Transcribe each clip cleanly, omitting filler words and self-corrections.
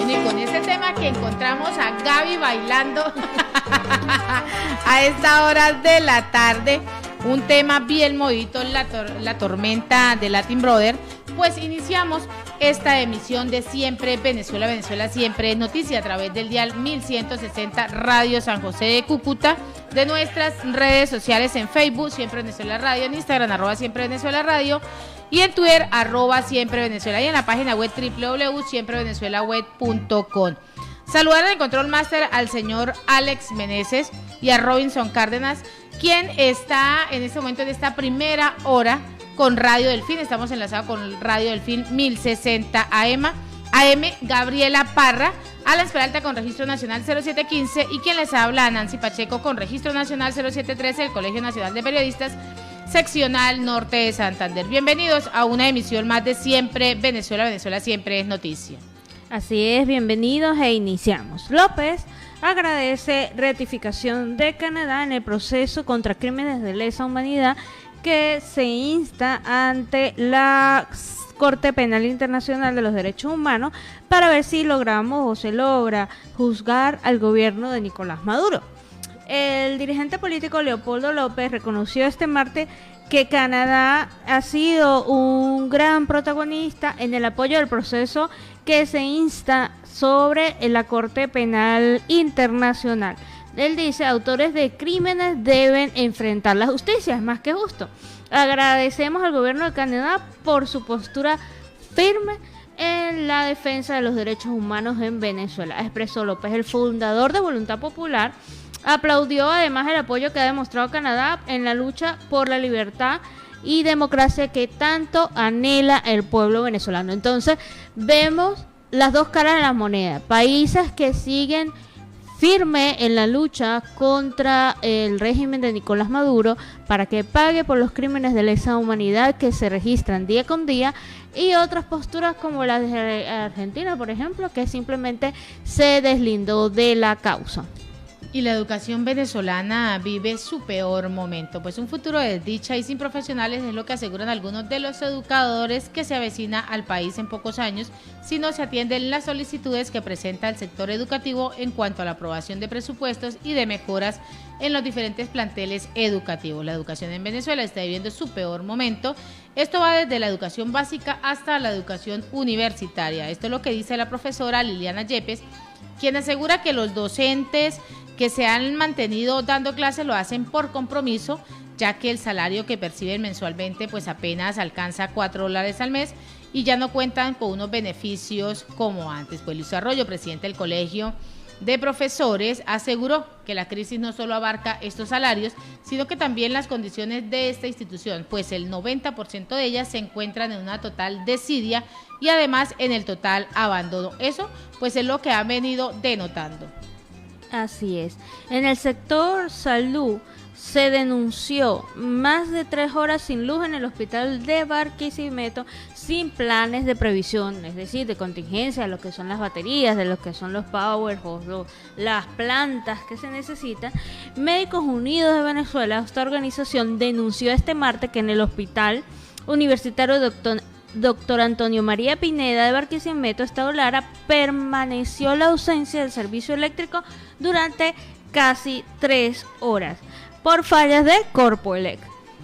Y con ese tema que encontramos a Gaby bailando a esta hora de la tarde, un tema bien movidito, la tormenta de Latin Brother, pues iniciamos esta emisión de Siempre Venezuela, Venezuela Siempre es Noticia a través del dial 1160 Radio San José de Cúcuta, de nuestras redes sociales en Facebook, Siempre Venezuela Radio, en Instagram, @Siempre Venezuela Radio, y en Twitter, @Siempre Venezuela, y en la página web www.siemprevenezuelaweb.com. Saludar en el Control Master al señor Alex Meneses y a Robinson Cárdenas, quien está en este momento en esta primera hora con Radio Delfín. Estamos enlazados con Radio Delfín 1060 AM, Gabriela Parra, Alan Peralta con Registro Nacional 0715, y quien les habla, Nancy Pacheco con Registro Nacional 0713 del Colegio Nacional de Periodistas, Seccional Norte de Santander. Bienvenidos a una emisión más de Siempre Venezuela, Venezuela Siempre es Noticia. Así es, bienvenidos e iniciamos. López agradece ratificación de Canadá en el proceso contra crímenes de lesa humanidad que se insta ante la Corte Penal Internacional de los Derechos Humanos para ver si logramos o se logra juzgar al gobierno de Nicolás Maduro. El dirigente político Leopoldo López reconoció este martes que Canadá ha sido un gran protagonista en el apoyo del proceso que se insta sobre la Corte Penal Internacional. Él dice, autores de crímenes deben enfrentar la justicia, es más que justo. Agradecemos al gobierno de Canadá por su postura firme en la defensa de los derechos humanos en Venezuela, expresó López. El fundador de Voluntad Popular aplaudió además el apoyo que ha demostrado Canadá en la lucha por la libertad y democracia que tanto anhela el pueblo venezolano. Entonces, vemos las dos caras de la moneda. Países que siguen firme en la lucha contra el régimen de Nicolás Maduro para que pague por los crímenes de lesa humanidad que se registran día con día, y otras posturas como la de Argentina, por ejemplo, que simplemente se deslindó de la causa. Y la educación venezolana vive su peor momento, pues un futuro de desdicha y sin profesionales es lo que aseguran algunos de los educadores que se avecina al país en pocos años si no se atienden las solicitudes que presenta el sector educativo en cuanto a la aprobación de presupuestos y de mejoras en los diferentes planteles educativos. La educación en Venezuela está viviendo su peor momento. Esto va desde la educación básica hasta la educación universitaria. Esto es lo que dice la profesora Liliana Yepes, quien asegura que los docentes que se han mantenido dando clases lo hacen por compromiso, ya que el salario que perciben mensualmente pues apenas alcanza $4 al mes y ya no cuentan con unos beneficios como antes. Pues Luis Arroyo, presidente del Colegio de Profesores, aseguró que la crisis no solo abarca estos salarios, sino que también las condiciones de esta institución, pues el 90% de ellas se encuentran en una total desidia y además en el total abandono. Eso pues es lo que han venido denotando. Así es. En el sector salud se denunció más de 3 horas sin luz en el hospital de Barquisimeto sin planes de previsión, es decir, de contingencia, de lo que son las baterías, de lo que son los power hose, las plantas que se necesitan. Médicos Unidos de Venezuela, esta organización, denunció este martes que en el hospital universitario Doctor Antonio María Pineda de Barquisimeto, Estado Lara, permaneció la ausencia del servicio eléctrico durante casi 3 horas por fallas de Corpoelec.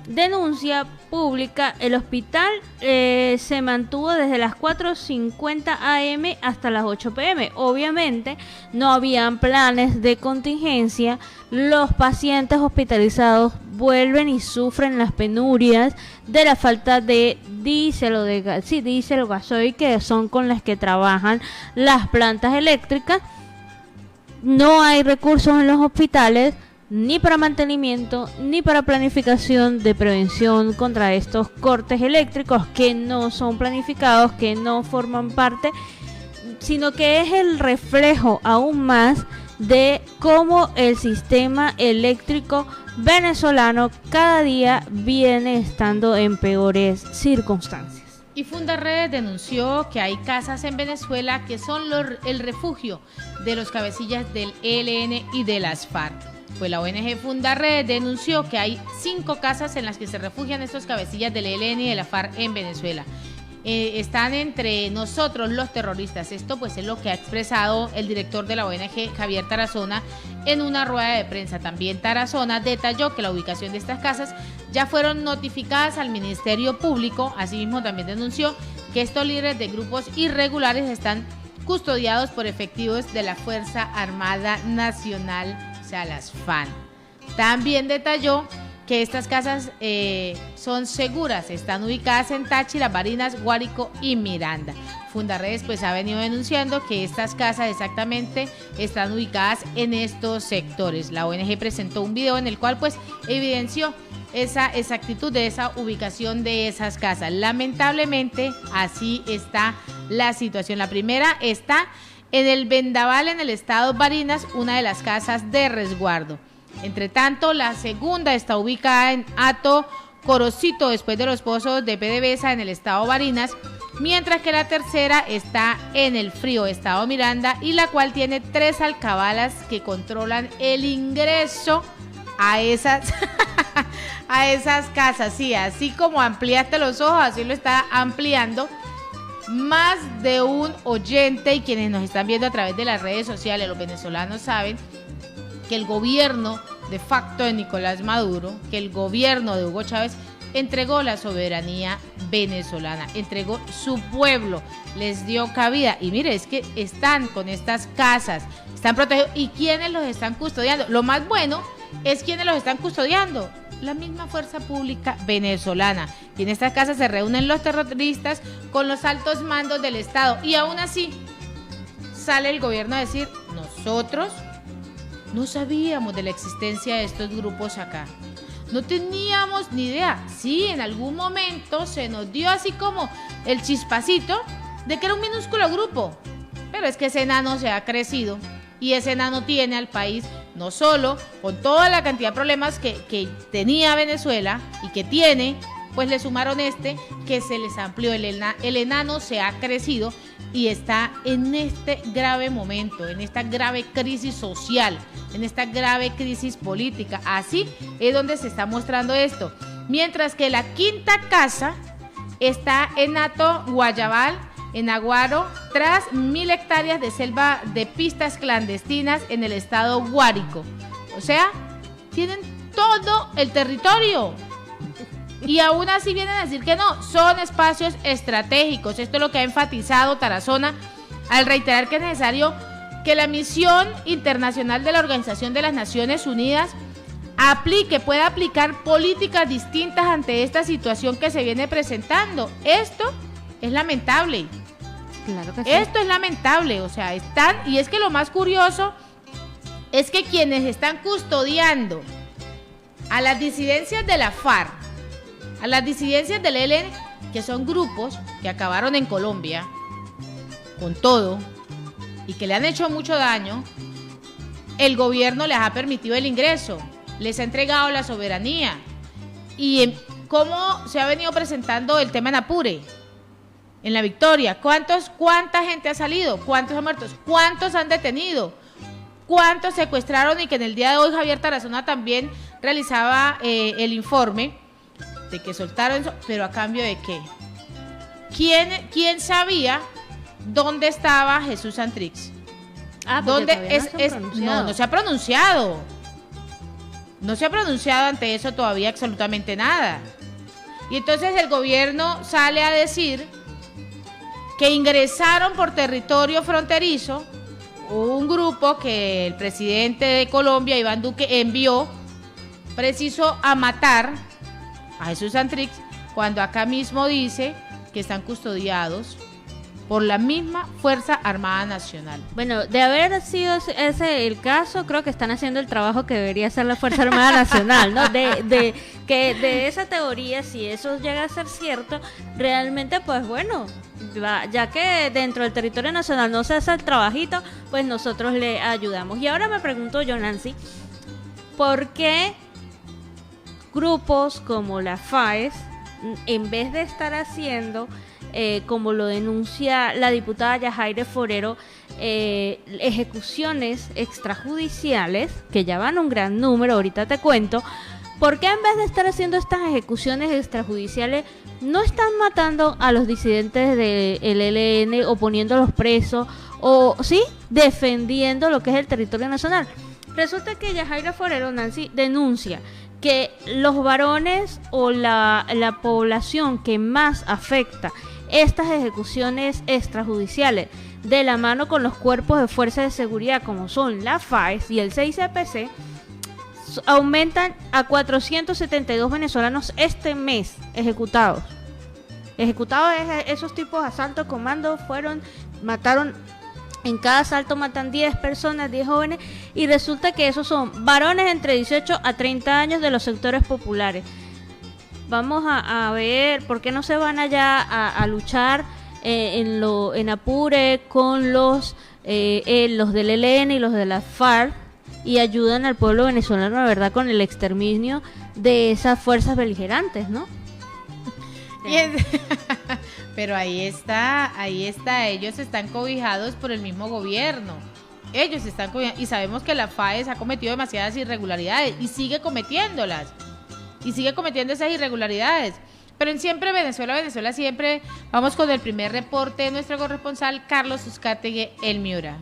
Denuncia pública, el hospital se mantuvo desde las 4:50 am hasta las 8 pm. Obviamente no habían planes de contingencia. Los pacientes hospitalizados vuelven y sufren las penurias de la falta de diésel o gasoil, que son con las que trabajan las plantas eléctricas. No hay recursos en los hospitales ni para mantenimiento ni para planificación de prevención contra estos cortes eléctricos que no son planificados, que no forman parte, sino que es el reflejo aún más de cómo el sistema eléctrico venezolano cada día viene estando en peores circunstancias. Y Fundarredes denunció que hay casas en Venezuela que son el refugio de los cabecillas del ELN y de las FARC. Pues la ONG Fundarredes denunció que hay 5 casas en las que se refugian estos cabecillas del ELN y de la FARC en Venezuela. están entre nosotros los terroristas. Esto pues es lo que ha expresado el director de la ONG, Javier Tarazona, en una rueda de prensa. También Tarazona detalló que la ubicación de estas casas ya fueron notificadas al Ministerio Público. Asimismo también denunció que estos líderes de grupos irregulares están custodiados por efectivos de la Fuerza Armada Nacional, o sea, las FAN. También detalló que estas casas son seguras, están ubicadas en Táchira, Barinas, Guárico y Miranda. Fundarredes pues ha venido denunciando que estas casas exactamente están ubicadas en estos sectores. La ONG presentó un video en el cual pues evidenció esa exactitud de esa ubicación de esas casas. Lamentablemente así está la situación. La primera está en el Vendaval, en el estado Barinas, una de las casas de resguardo. Entre tanto, la segunda está ubicada en Hato Corocito, después de los pozos de PDVSA, en el estado Barinas, mientras que la tercera está en el Frío, estado Miranda, y la cual tiene 3 alcabalas que controlan el ingreso a esas a esas casas. Sí, así como ampliaste los ojos, así lo está ampliando. Más de un oyente y quienes nos están viendo a través de las redes sociales, los venezolanos saben que el gobierno de facto de Nicolás Maduro, que el gobierno de Hugo Chávez entregó la soberanía venezolana, entregó su pueblo, les dio cabida. Y mire, es que están con estas casas, están protegidos. ¿Y quiénes los están custodiando? Lo más bueno es quiénes los están custodiando. La misma fuerza pública venezolana. Y en estas casas se reúnen los terroristas con los altos mandos del Estado. Y aún así sale el gobierno a decir: nosotros no sabíamos de la existencia de estos grupos acá. No teníamos ni idea. Sí, en algún momento se nos dio así como el chispacito de que era un minúsculo grupo. Pero es que ese enano se ha crecido y ese enano tiene al país, no solo con toda la cantidad de problemas que tenía Venezuela y que tiene, pues le sumaron que se les amplió. El enano se ha crecido y está en este grave momento, en esta grave crisis social, en esta grave crisis política. Así es donde se está mostrando esto. Mientras que la quinta casa está en Hato Guayabal, en Aguaro, tras 1000 hectáreas de selva de pistas clandestinas en el estado Guárico. O sea, tienen todo el territorio. Y aún así vienen a decir que no, son espacios estratégicos. Esto es lo que ha enfatizado Tarazona al reiterar que es necesario que la misión internacional de la Organización de las Naciones Unidas pueda aplicar políticas distintas ante esta situación que se viene presentando. Esto es lamentable. Claro que sí. Esto es lamentable, o sea, y es que lo más curioso es que quienes están custodiando a las disidencias de la FARC, a las disidencias del ELN, que son grupos que acabaron en Colombia con todo y que le han hecho mucho daño, el gobierno les ha permitido el ingreso, les ha entregado la soberanía. Y cómo se ha venido presentando el tema en Apure, en La Victoria, ¿cuánta gente ha salido? ¿Cuántos han muerto? ¿Cuántos han detenido? ¿Cuántos secuestraron? Y que en el día de hoy Javier Tarazona también realizaba el informe de que soltaron eso, pero ¿a cambio de qué? ¿Quién sabía dónde estaba Jesús Santrix? ¿Dónde no se ha pronunciado. No se ha pronunciado ante eso todavía absolutamente nada. Y entonces el gobierno sale a decir que ingresaron por territorio fronterizo un grupo que el presidente de Colombia, Iván Duque, envió preciso a matar a Jesús Santrix, cuando acá mismo dice que están custodiados por la misma Fuerza Armada Nacional. Bueno, de haber sido ese el caso, creo que están haciendo el trabajo que debería hacer la Fuerza Armada Nacional, ¿no? De esa teoría, si eso llega a ser cierto, realmente, pues bueno, ya que dentro del territorio nacional no se hace el trabajito, pues nosotros le ayudamos. Y ahora me pregunto yo, Nancy, ¿por qué grupos como la FAES, en vez de estar haciendo, como lo denuncia la diputada Yajaire Forero, ejecuciones extrajudiciales, que ya van un gran número, ahorita te cuento, ¿Por qué en vez de estar haciendo estas ejecuciones extrajudiciales no están matando a los disidentes del ELN o poniéndolos presos o sí defendiendo lo que es el territorio nacional? Resulta que Yajaira Forero Nancy denuncia que los varones o la población que más afecta estas ejecuciones extrajudiciales de la mano con los cuerpos de fuerza de seguridad como son la FAES y el 6CPC aumentan a 472 venezolanos este mes ejecutados. Esos tipos de asaltos comando mataron, en cada asalto matan 10 personas, 10 jóvenes, y resulta que esos son varones entre 18 a 30 años de los sectores populares. Vamos a ver por qué no se van allá a luchar en Apure con los del ELN y los de la FARC y ayudan al pueblo venezolano, la verdad, con el exterminio de esas fuerzas beligerantes, ¿no? Pero ahí está, ellos están cobijados por el mismo gobierno. Ellos están cobijados y sabemos que la FAES ha cometido demasiadas irregularidades y sigue cometiéndolas. Y sigue cometiendo esas irregularidades. Pero en Siempre Venezuela siempre, vamos con el primer reporte de nuestro corresponsal Carlos Uzcategui, El Miura.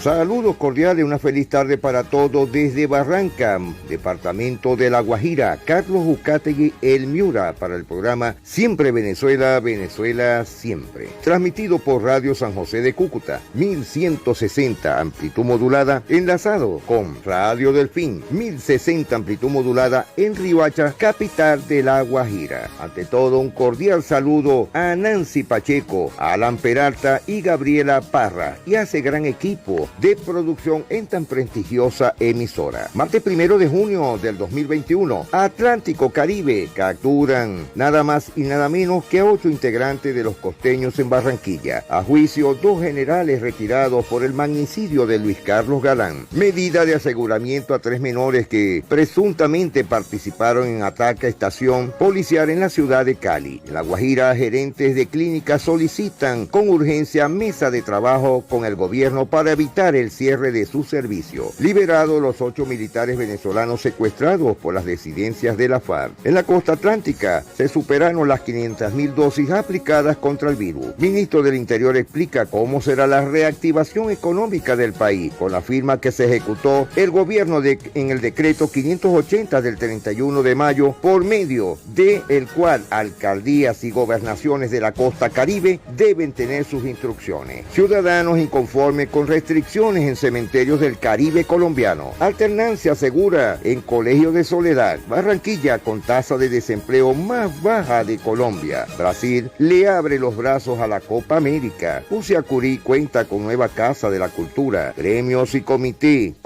Saludos cordiales, una feliz tarde para todos desde Barranca, departamento de La Guajira. Carlos Uzcategui, El Miura, para el programa Siempre Venezuela, Venezuela Siempre. Transmitido por Radio San José de Cúcuta, 1160 amplitud modulada, enlazado con Radio Delfín, 1060 amplitud modulada en Riohacha, capital de La Guajira. Ante todo, un cordial saludo a Nancy Pacheco, a Alan Peralta y Gabriela Parra, y a ese gran equipo de producción en tan prestigiosa emisora. Martes 1 de junio del 2021, Atlántico Caribe capturan nada más y nada menos que a 8 integrantes de los costeños en Barranquilla. A juicio, 2 generales retirados por el magnicidio de Luis Carlos Galán. Medida de aseguramiento a 3 menores que presuntamente participaron en ataque a estación policial en la ciudad de Cali. En La Guajira, gerentes de clínicas solicitan con urgencia mesa de trabajo con el gobierno para evitar el cierre de su servicio. Liberados los 8 militares venezolanos secuestrados por las disidencias de la FARC. En la costa atlántica se superaron las 500.000 dosis aplicadas contra el virus. Ministro del Interior explica cómo será la reactivación económica del país con la firma que se ejecutó el gobierno en el decreto 580 del 31 de mayo, por medio de el cual alcaldías y gobernaciones de la costa caribe deben tener sus instrucciones. Ciudadanos inconformes con restricciones en cementerios del Caribe colombiano. Alternancia segura en colegios de Soledad. Barranquilla con tasa de desempleo más baja de Colombia. Brasil le abre los brazos a la Copa América. Usiacurí cuenta con nueva Casa de la Cultura. Gremios y comité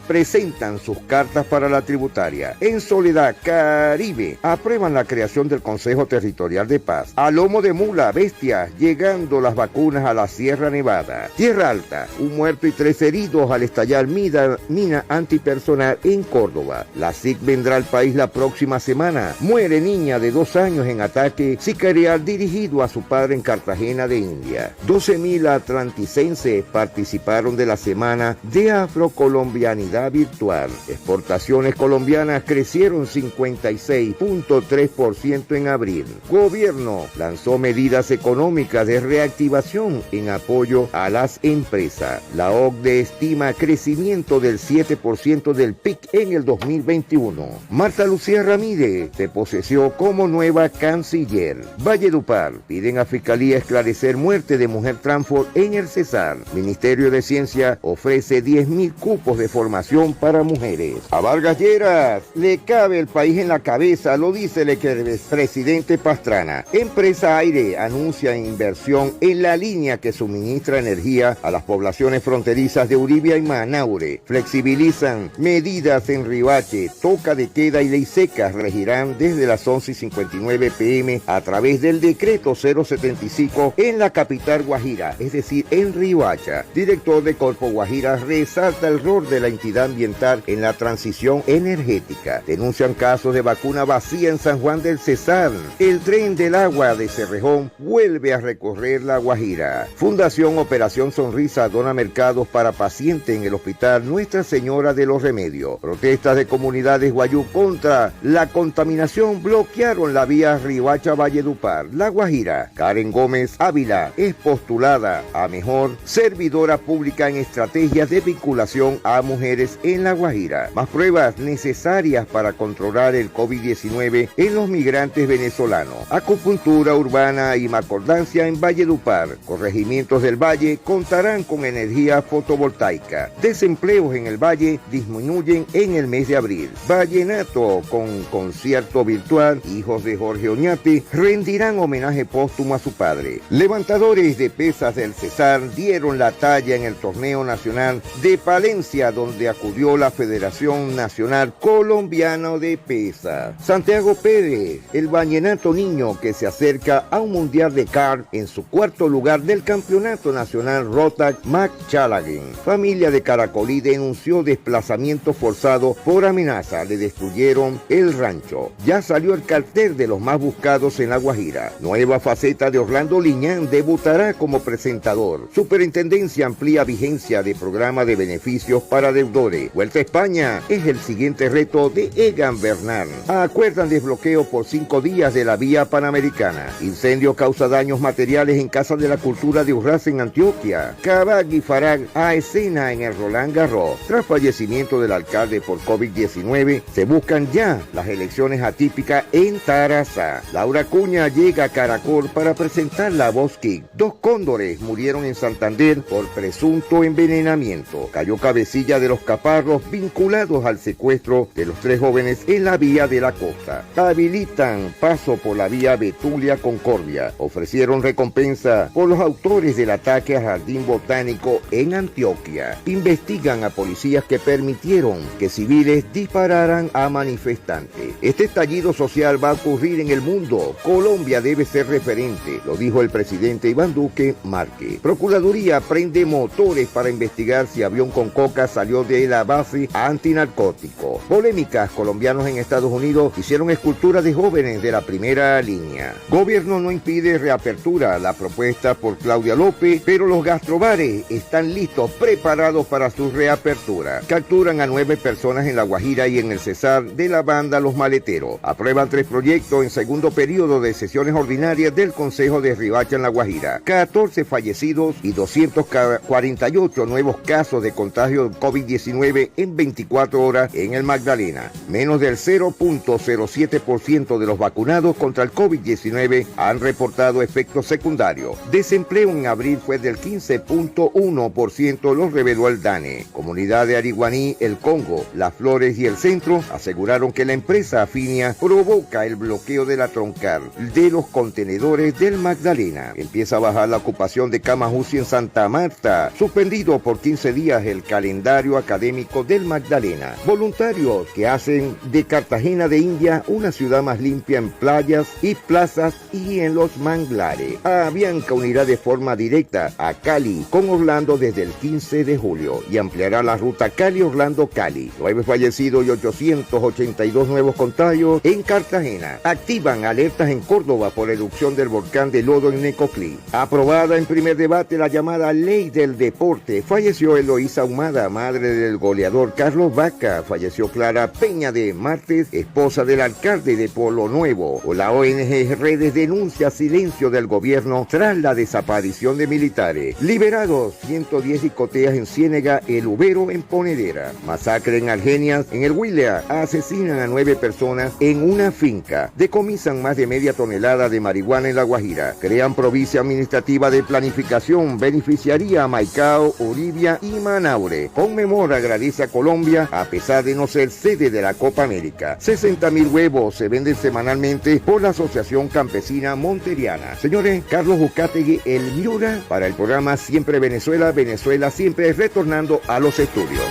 presentan sus cartas para la tributaria. En Soledad, Caribe, aprueban la creación del Consejo Territorial de Paz. A lomo de mula, bestia, llegando las vacunas a la Sierra Nevada. Tierra Alta, un muerto y 3 heridos al estallar mina antipersonal en Córdoba. La SIC vendrá al país la próxima semana. Muere niña de 2 años en ataque sicarial dirigido a su padre en Cartagena de India. 12.000 atlanticenses participaron de la semana de afrocolombianidad virtual. Exportaciones colombianas crecieron 56.3% en abril. Gobierno lanzó medidas económicas de reactivación en apoyo a las empresas. La OCDE estima crecimiento del 7% del PIB en el 2021. Marta Lucía Ramírez se posesió como nueva canciller. Valledupar piden a Fiscalía esclarecer muerte de mujer transfor en el Cesar. Ministerio de Ciencia ofrece 10.000 cupos de formación para mujeres. A Vargas Lleras le cabe el país en la cabeza, lo dice el expresidente Pastrana. Empresa Aire anuncia inversión en la línea que suministra energía a las poblaciones fronterizas de Uribia y Manaure. Flexibilizan medidas en Riohache, toca de queda y ley seca regirán desde las 11:59 p.m. a través del decreto 075 en la capital Guajira, es decir, en Riohacha. Director de Corpo Guajira resalta el rol de la entidad ambiental en la transición energética. Denuncian casos de vacuna vacía en San Juan del Cesar. El tren del agua de Cerrejón vuelve a recorrer la Guajira. Fundación Operación Sonrisa dona mercado certificados para pacientes en el Hospital Nuestra Señora de los Remedios. Protestas de comunidades guayú contra la contaminación bloquearon la vía Riohacha-Valledupar. La Guajira. Karen Gómez Ávila es postulada a mejor servidora pública en estrategias de vinculación a mujeres en La Guajira. Más pruebas necesarias para controlar el COVID-19 en los migrantes venezolanos. Acupuntura urbana y macordancia en Valledupar. Corregimientos del Valle contarán con energía fotovoltaica. Desempleos en el Valle disminuyen en el mes de abril. Vallenato con concierto virtual. Hijos de Jorge Oñate rendirán homenaje póstumo a su padre. Levantadores de pesas del Cesar dieron la talla en el torneo nacional de Palencia, donde acudió la Federación Nacional Colombiana de Pesas. Santiago Pérez, el vallenato niño que se acerca a un mundial de kart en su cuarto lugar del campeonato nacional Rotac Mac Challenge. Familia de Caracolí denunció desplazamiento forzado por amenaza. Le destruyeron el rancho. Ya salió el cartel de los más buscados en La Guajira. Nueva faceta de Orlando Liñán debutará como presentador. Superintendencia amplía vigencia de programa de beneficios para deudores. Vuelta a España es el siguiente reto de Egan Bernal. Acuerdan desbloqueo por 5 días de la vía panamericana. Incendio causa daños materiales en Casa de la Cultura de Urraz en Antioquia. Cabag y Farag a escena en el Roland Garros. Tras fallecimiento del alcalde por COVID-19, se buscan ya las elecciones atípicas en Tarazá. Laura Cuña llega a Caracol para presentar la Voz Kick. 2 cóndores murieron en Santander por presunto envenenamiento. Cayó cabecilla de los caparros vinculados al secuestro de los 3 jóvenes en la vía de la costa. Habilitan paso por la vía Betulia-Concordia. Ofrecieron recompensa por los autores del ataque a Jardín Botánico en Antioquia. Investigan a policías que permitieron que civiles dispararan a manifestantes. Este estallido social va a ocurrir en el mundo. Colombia debe ser referente, lo dijo el presidente Iván Duque Márquez. Procuraduría prende motores para investigar si avión con coca salió de la base antinarcótico. Polémicas. Colombianos en Estados Unidos hicieron esculturas de jóvenes de la primera línea. Gobierno no impide reapertura. La propuesta por Claudia López, pero los gastrobares están listos, preparados para su reapertura. Capturan a 9 personas en La Guajira y en el Cesar de la banda Los Maleteros. Aprueban 3 proyectos en segundo periodo de sesiones ordinarias del Consejo de Riohacha en La Guajira. 14 fallecidos y 248 nuevos casos de contagio de COVID-19 en 24 horas en el Magdalena. Menos del 0.07% de los vacunados contra el COVID-19 han reportado efectos secundarios. Desempleo en abril fue del 15.1%, lo reveló el DANE. Comunidad de Ariguaní, El Congo, Las Flores y El Centro aseguraron que la empresa Afinia provoca el bloqueo de la troncal de los contenedores del Magdalena. Empieza a bajar la ocupación de camas UCI en Santa Marta. Suspendido por 15 días el calendario académico del Magdalena. Voluntarios que hacen de Cartagena de India una ciudad más limpia en playas y plazas y en los manglares. Avianca unirá de forma directa a Cali con Orlando desde el 15 de julio y ampliará la ruta Cali-Orlando-Cali. 9 fallecidos y 882 nuevos contagios en Cartagena. Activan alertas en Córdoba por erupción del volcán de lodo en Necoclí. Aprobada en primer debate la llamada Ley del Deporte. Falleció Eloísa Humada, madre del goleador Carlos Vaca. Falleció Clara Peña de Martes, esposa del alcalde de Polo Nuevo. La ONG Redes denuncia silencio del gobierno tras la desaparición de militares. Liberados 110 discotecas en Ciénega, El Ubero en Ponedera. Masacre en Argenias, en el Huila. Asesinan a 9 personas en una finca. Decomisan más de media tonelada de marihuana en La Guajira. Crean provincia administrativa de planificación. Beneficiaría a Maicao, Uribia y Manaure. Conmemora, agradece a Colombia a pesar de no ser sede de la Copa América. 60.000 huevos se venden semanalmente por la Asociación Campesina Monteriana. Señores, Carlos Uzcategui, el Miura, para el programa Siempre Venezuela, Venezuela siempre retornando a los estudios.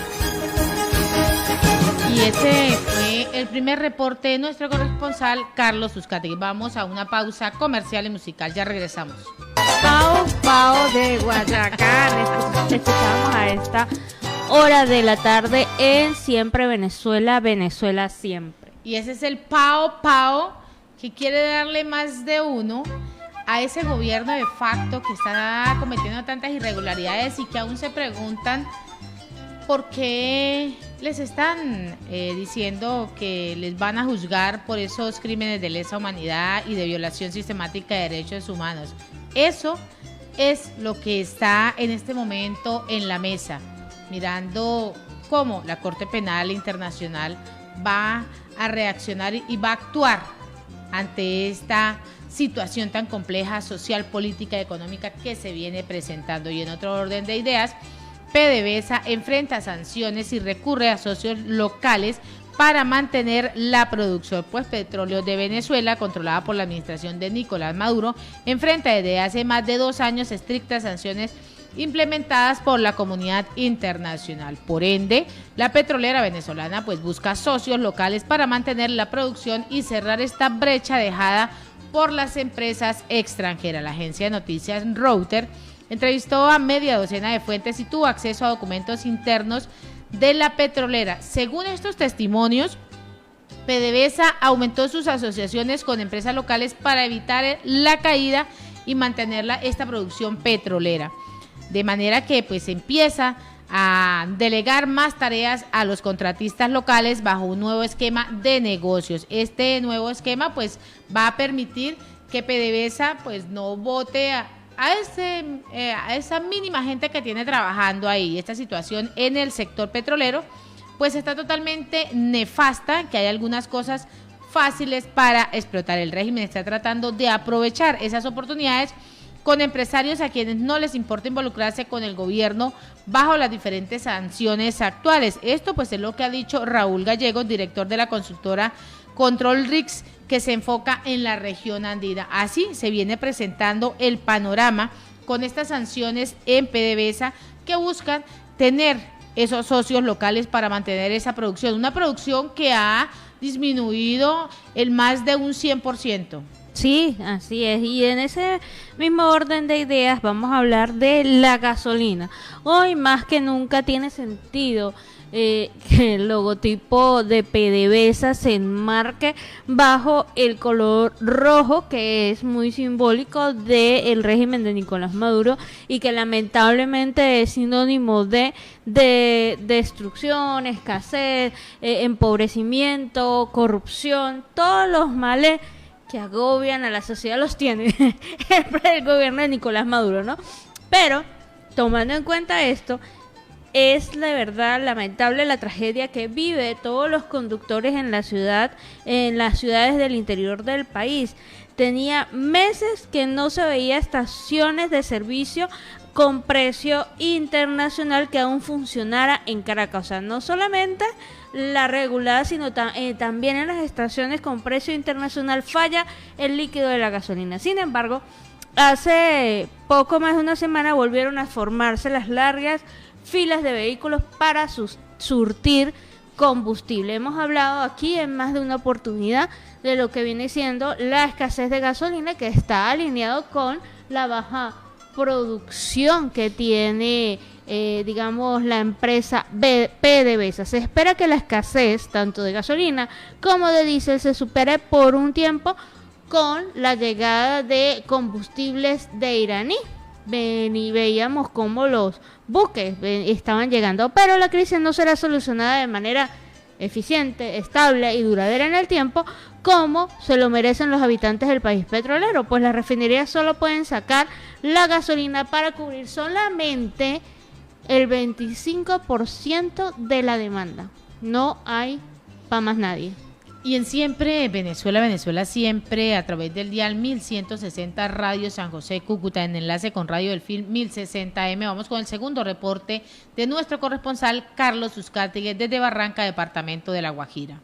Y ese fue el primer reporte de nuestro corresponsal Carlos Uzcategui. Vamos a una pausa comercial y musical, ya regresamos. Pao Pao de Guayacán, escuchamos a esta hora de la tarde en Siempre Venezuela, Venezuela siempre. Y ese es el Pao Pao, que quiere darle más de uno a ese gobierno de facto que está cometiendo tantas irregularidades y que aún se preguntan por qué les están diciendo que les van a juzgar por esos crímenes de lesa humanidad y de violación sistemática de derechos humanos. Eso es lo que está en este momento en la mesa, mirando cómo la Corte Penal Internacional va a reaccionar y va a actuar ante esta situación tan compleja social, política y económica que se viene presentando. Y en otro orden de ideas, PDVSA enfrenta sanciones y recurre a socios locales para mantener la producción, pues Petróleo de Venezuela, controlada por la administración de Nicolás Maduro, enfrenta desde hace más de 2 años estrictas sanciones implementadas por la comunidad internacional. Por ende, la petrolera venezolana pues busca socios locales para mantener la producción y cerrar esta brecha dejada por las empresas extranjeras. La agencia de noticias Reuters entrevistó a media docena de fuentes y tuvo acceso a documentos internos de la petrolera. Según estos testimonios, PDVSA aumentó sus asociaciones con empresas locales para evitar la caída y mantener esta producción petrolera. De manera que pues empieza a delegar más tareas a los contratistas locales bajo un nuevo esquema de negocios. Este nuevo esquema pues va a permitir que PDVSA pues no vote a esa mínima gente que tiene trabajando ahí. Esta situación en el sector petrolero pues está totalmente nefasta, que hay algunas cosas fáciles para explotar. El régimen está tratando de aprovechar esas oportunidades con empresarios a quienes no les importa involucrarse con el gobierno bajo las diferentes sanciones actuales. Esto pues es lo que ha dicho Raúl Gallegos, director de la consultora Control Risks, que se enfoca en la región andina. Así se viene presentando el panorama con estas sanciones en PDVSA que buscan tener esos socios locales para mantener esa producción, una producción que ha disminuido en más de un 100%. Sí, así es. Y en ese mismo orden de ideas vamos a hablar de la gasolina. Hoy más que nunca tiene sentido que el logotipo de PDVSA se enmarque bajo el color rojo, que es muy simbólico del régimen de Nicolás Maduro y que lamentablemente es sinónimo de destrucción, escasez, empobrecimiento, corrupción, todos los males que agobian a la sociedad los tiene el gobierno de Nicolás Maduro, ¿no? Pero, tomando en cuenta esto, es de verdad lamentable la tragedia que vive todos los conductores en las ciudades del interior del país. Tenía meses que no se veía estaciones de servicio con precio internacional que aún funcionara en Caracas. O sea, no solamente la regulada, sino también en las estaciones con precio internacional falla el líquido de la gasolina. Sin embargo, hace poco más de una semana volvieron a formarse las largas filas de vehículos para surtir combustible. Hemos hablado aquí en más de una oportunidad de lo que viene siendo la escasez de gasolina, que está alineado con la baja producción que tiene la empresa PDVSA. Se espera que la escasez tanto de gasolina como de diésel se supere por un tiempo con la llegada de combustibles de iraní. Veíamos cómo los buques estaban llegando, pero la crisis no será solucionada de manera eficiente, estable y duradera en el tiempo, como se lo merecen los habitantes del país petrolero, pues las refinerías solo pueden sacar la gasolina para cubrir solamente el 25% de la demanda. No hay para más nadie. Y en Siempre Venezuela Siempre, a través del dial 1160 Radio San José, Cúcuta, en enlace con Radio Delfín 1060M. Vamos con el segundo reporte de nuestro corresponsal Carlos Uzcategui desde Barranca, departamento de La Guajira.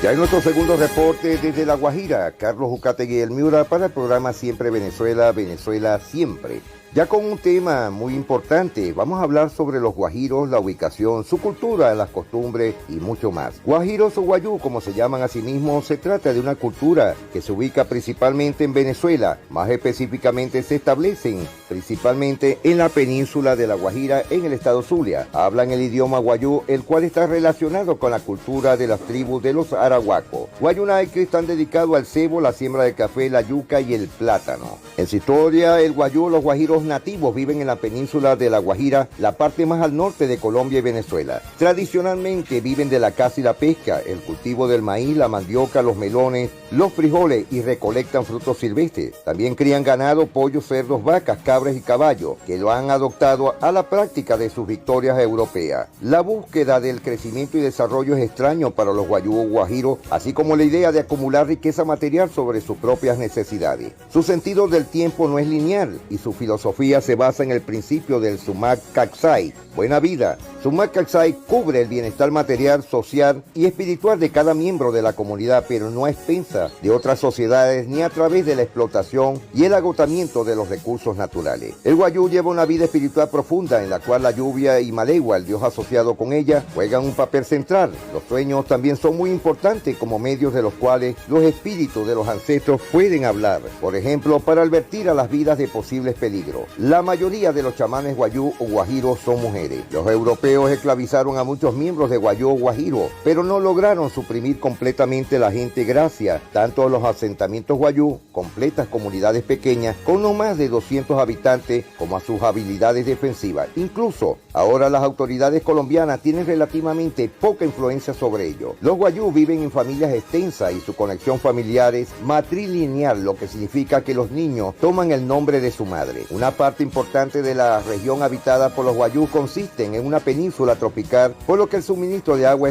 Ya en nuestro segundo reporte desde La Guajira, Carlos Uzcategui El Miura para el programa Siempre Venezuela Siempre. Ya con un tema muy importante, vamos a hablar sobre los guajiros, la ubicación, su cultura, las costumbres y mucho más. Guajiros o guayú, como se llaman a sí mismos, se trata de una cultura que se ubica principalmente en Venezuela, más específicamente se establecen principalmente en la península de La Guajira, en el estado Zulia. Hablan el idioma guayú, el cual está relacionado con la cultura de las tribus de los arahuacos. Guayunay, que están dedicados al cebo, la siembra de café, la yuca y el plátano. En su historia, el guayú, los guajiros nativos viven en la península de La Guajira, la parte más al norte de Colombia y Venezuela. Tradicionalmente viven de la caza y la pesca, el cultivo del maíz, la mandioca, los melones, los frijoles y recolectan frutos silvestres. También crían ganado, pollos, cerdos, vacas, cabras y caballos, que lo han adoptado a la práctica de sus victorias europeas. La búsqueda del crecimiento y desarrollo es extraño para los guayú o guajiros, así como la idea de acumular riqueza material sobre sus propias necesidades. Su sentido del tiempo no es lineal y su filosofía se basa en el principio del Sumak Kaksai, buena vida. Sumak Kaksai cubre el bienestar material, social y espiritual de cada miembro de la comunidad, pero no a expensas de otras sociedades ni a través de la explotación y el agotamiento de los recursos naturales. El guayú lleva una vida espiritual profunda en la cual la lluvia y Malegua, el dios asociado con ella, juegan un papel central. Los sueños también son muy importantes como medios de los cuales los espíritus de los ancestros pueden hablar, por ejemplo, para advertir a las vidas de posibles peligros. La mayoría de los chamanes guayú o guajiros son mujeres. Los europeos esclavizaron a muchos miembros de guayú o guajiro, pero no lograron suprimir completamente la gente gracias tanto a los asentamientos guayú, completas comunidades pequeñas con no más de 200 habitantes, como a sus habilidades defensivas. Incluso ahora las autoridades colombianas tienen relativamente poca influencia sobre ellos. Los guayú viven en familias extensas y su conexión familiar es matrilineal, lo que significa que los niños toman el nombre de su madre. Una parte importante de la región habitada por los guayú consiste en una península tropical, por lo que el suministro de agua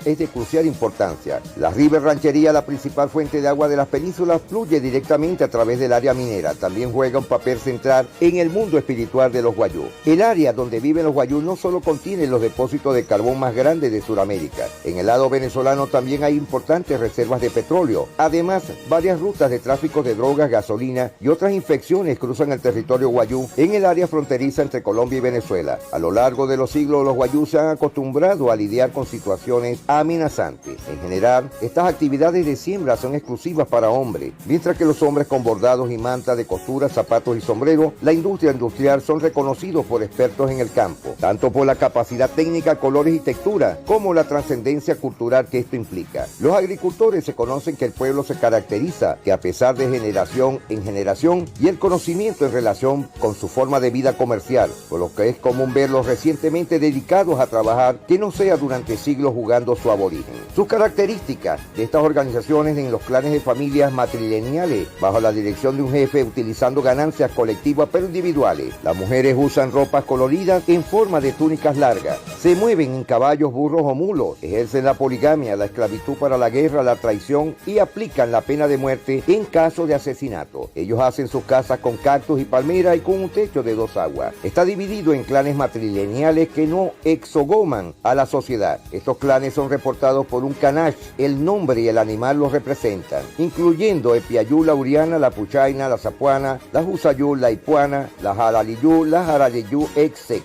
es de crucial importancia. La River Ranchería, la principal fuente de agua de las penínsulas, fluye directamente a través del área minera. También juega un papel central en el mundo espiritual de los guayú. El área donde viven los guayú no solo contiene los depósitos de carbón más grandes de Sudamérica. En el lado venezolano también hay importantes reservas de petróleo. Además, varias rutas de tráfico de drogas, gasolina y otras infecciones cruzan el territorio guayú en el área fronteriza entre Colombia y Venezuela. A lo largo de los siglos, los guayú se han acostumbrado a lidiar con situaciones amenazantes. En general, estas actividades de siembra son exclusivas para hombres, mientras que los hombres con bordados y mantas de costura, zapatos y sombreros, la industria industrial, son reconocidos por expertos en el campo, tanto por la capacidad técnica, colores y textura, como la trascendencia cultural que esto implica. Los agricultores se conocen que el pueblo se caracteriza que a pesar de generación en generación y el conocimiento en relación con su forma de vida comercial, por lo que es común verlos recientemente dedicados a trabajar que no sea durante siglos jugando su aborigen. Sus características de estas organizaciones en los clanes de familias matrilineales, bajo la dirección de un jefe, utilizando ganancias colectivas pero individuales. Las mujeres usan ropas coloridas en forma de túnicas largas, se mueven en caballos, burros o mulos, ejercen la poligamia, la esclavitud para la guerra, la traición y aplican la pena de muerte en caso de asesinato. Ellos hacen sus casas con cactus y palmeras y con un techo de 2 aguas. Está dividido en clanes matrilineales que no exogoman a la sociedad. Estos clanes son reportados por un canash, el nombre y el animal los representan, incluyendo el piayú, la uriana, la puchaina, la zapuana, la jusayú, la ipuana, la jalaliyú, la jaraliyú, etc.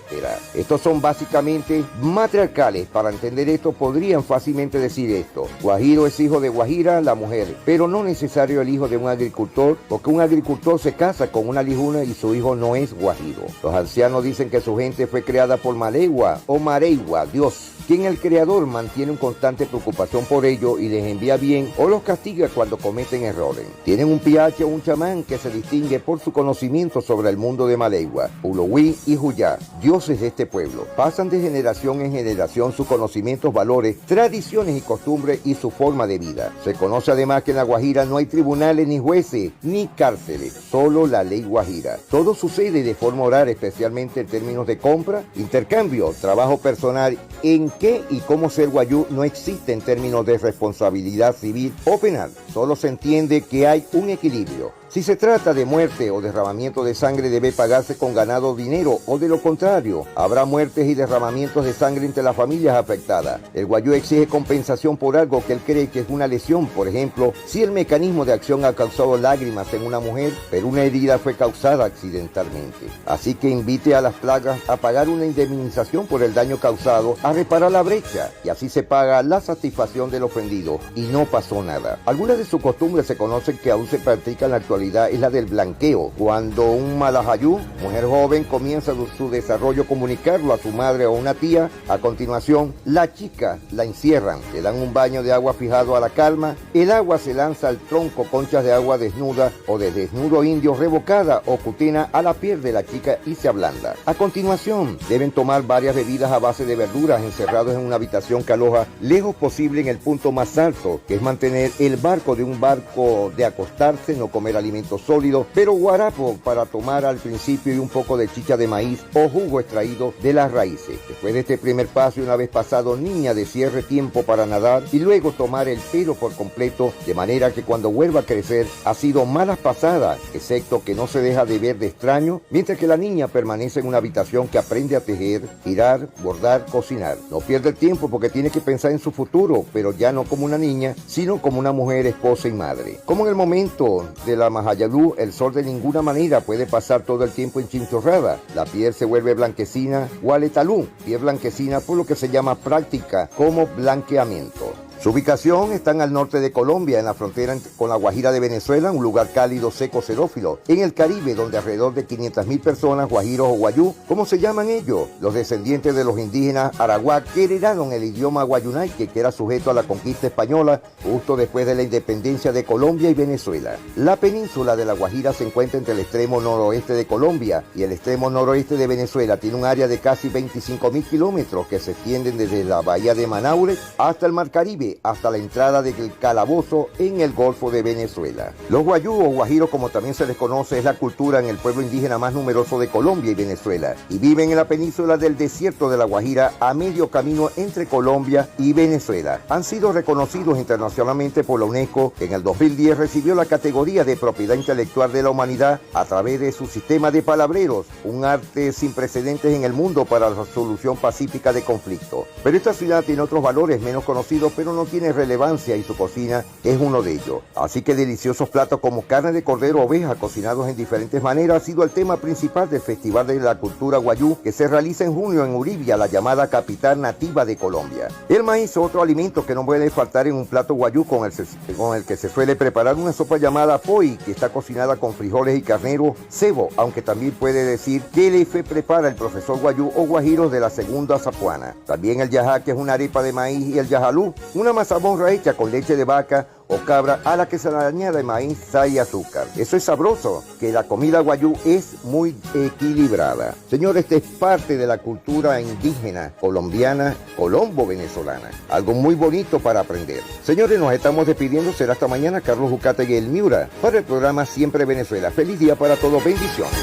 Estos son básicamente matriarcales. Para entender esto podrían fácilmente decir esto: guajiro es hijo de guajira, la mujer, pero no necesario el hijo de un agricultor, porque un agricultor se casa con una lijuna y su hijo no es guajiro. Los ancianos dicen que su gente fue creada por Malegua o Mareigua, Dios, quien el creador mantiene una constante preocupación por ellos y les envía bien o los castiga cuando cometen errores. Tienen un piache o un chamán que se distingue por su conocimiento sobre el mundo de Malegua, Ulowi y Juyá, dioses de este pueblo. Pasan de generación en generación sus conocimientos, valores, tradiciones y costumbres y su forma de vida. Se conoce además que en La Guajira no hay tribunales ni jueces ni cárceles, solo la ley guajira. Todo sucede de forma oral, especialmente en términos de compra, intercambio, trabajo personal. En qué y cómo ser guayú no existe en términos de responsabilidad civil o penal. Solo se entiende que hay un equilibrio. Si se trata de muerte o derramamiento de sangre, debe pagarse con ganado dinero, o de lo contrario, habrá muertes y derramamientos de sangre entre las familias afectadas. El guayú exige compensación por algo que él cree que es una lesión. Por ejemplo, si el mecanismo de acción ha causado lágrimas en una mujer, pero una herida fue causada accidentalmente. Así que invite a las plagas a pagar una indemnización por el daño causado, a reparar la brecha, y así se paga la satisfacción del ofendido, y no pasó nada. Algunas de sus costumbres se conocen que aún se practican en la actualidad, es la del blanqueo. Cuando un malajayú, mujer joven, comienza su desarrollo, comunicarlo a su madre o una tía, a continuación, la chica la encierran, le dan un baño de agua fijado a la calma, el agua se lanza al tronco, conchas de agua desnuda o de desnudo indio revocada o cutina a la piel de la chica y se ablanda. A continuación, deben tomar varias bebidas a base de verduras encerrados en una habitación que aloja lejos posible en el punto más alto, que es mantener el barco de un barco de acostarse, no comer alimentos sólidos, pero guarapo para tomar al principio y un poco de chicha de maíz o jugo extraído de las raíces. Después de este primer paso y una vez pasado, niña de cierre tiempo para nadar y luego tomar el pelo por completo, de manera que cuando vuelva a crecer ha sido malas pasadas, excepto que no se deja de ver de extraño, mientras que la niña permanece en una habitación que aprende a tejer, tirar, bordar, cocinar. No pierde el tiempo porque tiene que pensar en su futuro, pero ya no como una niña, sino como una mujer, esposa y madre. Como en el momento de la Mahayalú, el sol de ninguna manera puede pasar todo el tiempo en chinchorrada. La piel se vuelve blanquecina, Gualetalú, piel blanquecina, por lo que se llama práctica como blanqueamiento. Su ubicación está al norte de Colombia, en la frontera con la Guajira de Venezuela, un lugar cálido, seco, xerófilo. En el Caribe, donde alrededor de 500.000 personas, guajiros o guayú, ¿cómo se llaman ellos? Los descendientes de los indígenas Araguá, que heredaron el idioma guayunaique, que era sujeto a la conquista española justo después de la independencia de Colombia y Venezuela. La península de la Guajira se encuentra entre el extremo noroeste de Colombia y el extremo noroeste de Venezuela. Tiene un área de casi 25.000 kilómetros que se extienden desde la bahía de Manaure hasta el mar Caribe, hasta la entrada del Calabozo en el Golfo de Venezuela. Los guayú o guajiros, como también se les conoce, es la cultura en el pueblo indígena más numeroso de Colombia y Venezuela, y viven en la península del desierto de la Guajira, a medio camino entre Colombia y Venezuela. Han sido reconocidos internacionalmente por la UNESCO, que en el 2010 recibió la categoría de propiedad intelectual de la humanidad a través de su sistema de palabreros, un arte sin precedentes en el mundo para la solución pacífica de conflictos. Pero esta ciudad tiene otros valores menos conocidos, pero no tiene relevancia, y su cocina es uno de ellos. Así que deliciosos platos como carne de cordero o oveja cocinados en diferentes maneras ha sido el tema principal del Festival de la Cultura Guayú, que se realiza en junio en Uribia, la llamada capital nativa de Colombia. El maíz, otro alimento que no puede faltar en un plato guayú, con el que se suele preparar una sopa llamada poi, que está cocinada con frijoles y carnero, cebo, aunque también puede decir que le prepara el profesor guayú o guajiros de la segunda zapuana. También el yajá, que es una arepa de maíz, y el yajalú, una mazamorra hecha con leche de vaca o cabra a la que se le añade maíz, sal y azúcar. Eso es sabroso, que la comida guayú es muy equilibrada. Señores, esta es parte de la cultura indígena colombiana, colombo-venezolana. Algo muy bonito para aprender. Señores, nos estamos despidiendo. Será hasta mañana. Carlos Ucategui, el Miura, para el programa Siempre Venezuela. Feliz día para todos. Bendiciones.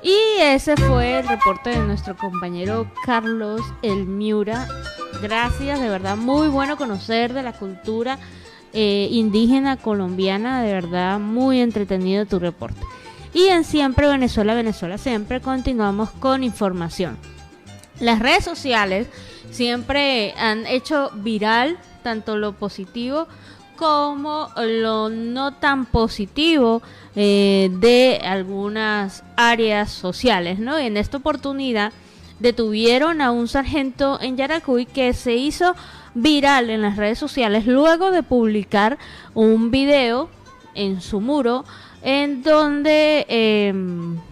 Y ese fue el reporte de nuestro compañero Carlos el Miura. Gracias, de verdad, muy bueno conocer de la cultura indígena colombiana, de verdad, muy entretenido tu reporte. Y en Siempre Venezuela, Venezuela Siempre, continuamos con información. Las redes sociales siempre han hecho viral tanto lo positivo como lo no tan positivo de algunas áreas sociales, ¿no? En esta oportunidad detuvieron a un sargento en Yaracuy que se hizo viral en las redes sociales luego de publicar un video en su muro en donde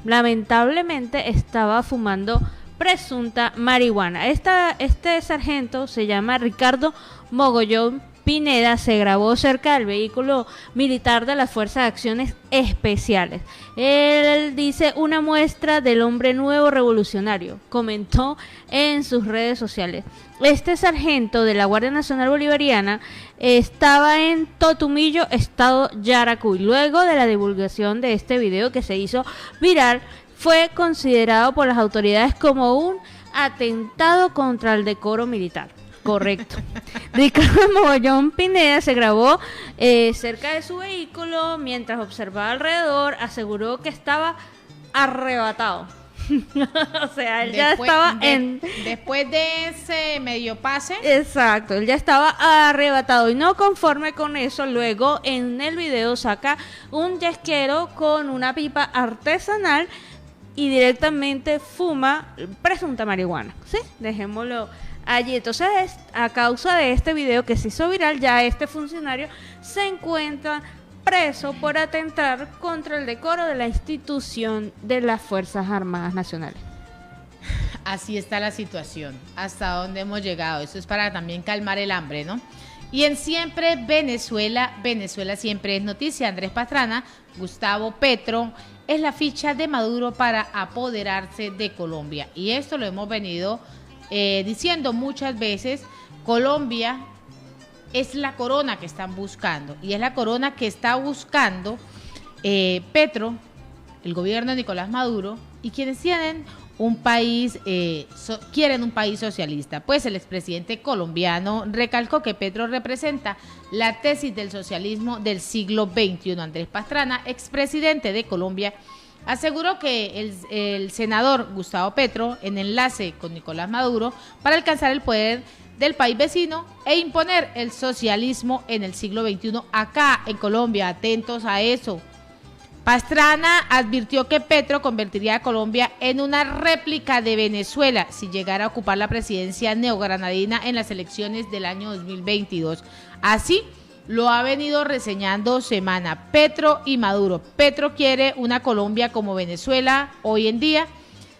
lamentablemente estaba fumando presunta marihuana. Este sargento se llama Ricardo Mogollón Pineda, se grabó cerca del vehículo militar de las Fuerzas de Acciones Especiales. Él dice: una muestra del hombre nuevo revolucionario, comentó en sus redes sociales. Este sargento de la Guardia Nacional Bolivariana estaba en Totumillo, estado Yaracuy. Luego de la divulgación de este video que se hizo viral, fue considerado por las autoridades como un atentado contra el decoro militar. Correcto. Ricardo Mogollón Pineda se grabó cerca de su vehículo mientras observaba alrededor, aseguró que estaba arrebatado. O sea, él ya estaba después de ese medio pase. Exacto, él ya estaba arrebatado y no conforme con eso, luego en el video saca un yesquero con una pipa artesanal y directamente fuma presunta marihuana, ¿sí? Dejémoslo allí. Entonces, a causa de este video que se hizo viral, ya este funcionario se encuentra preso por atentar contra el decoro de la institución de las Fuerzas Armadas Nacionales. Así está la situación, hasta dónde hemos llegado. Eso es para también calmar el hambre, ¿no? Y en Siempre Venezuela, Venezuela siempre es noticia. Andrés Pastrana, Gustavo Petro, es la ficha de Maduro para apoderarse de Colombia. Y esto lo hemos venido diciendo muchas veces. Colombia es la corona que están buscando, y es la corona que está buscando Petro, el gobierno de Nicolás Maduro, y quienes tienen un país, quieren un país socialista. Pues el expresidente colombiano recalcó que Petro representa la tesis del socialismo del siglo XXI. Andrés Pastrana, expresidente de Colombia, aseguró que el senador Gustavo Petro, en enlace con Nicolás Maduro, para alcanzar el poder del país vecino e imponer el socialismo en el siglo XXI acá en Colombia. Atentos a eso. Pastrana advirtió que Petro convertiría a Colombia en una réplica de Venezuela si llegara a ocupar la presidencia neogranadina en las elecciones del año 2022. Así lo ha venido reseñando Semana. Petro y Maduro. Petro quiere una Colombia como Venezuela hoy en día.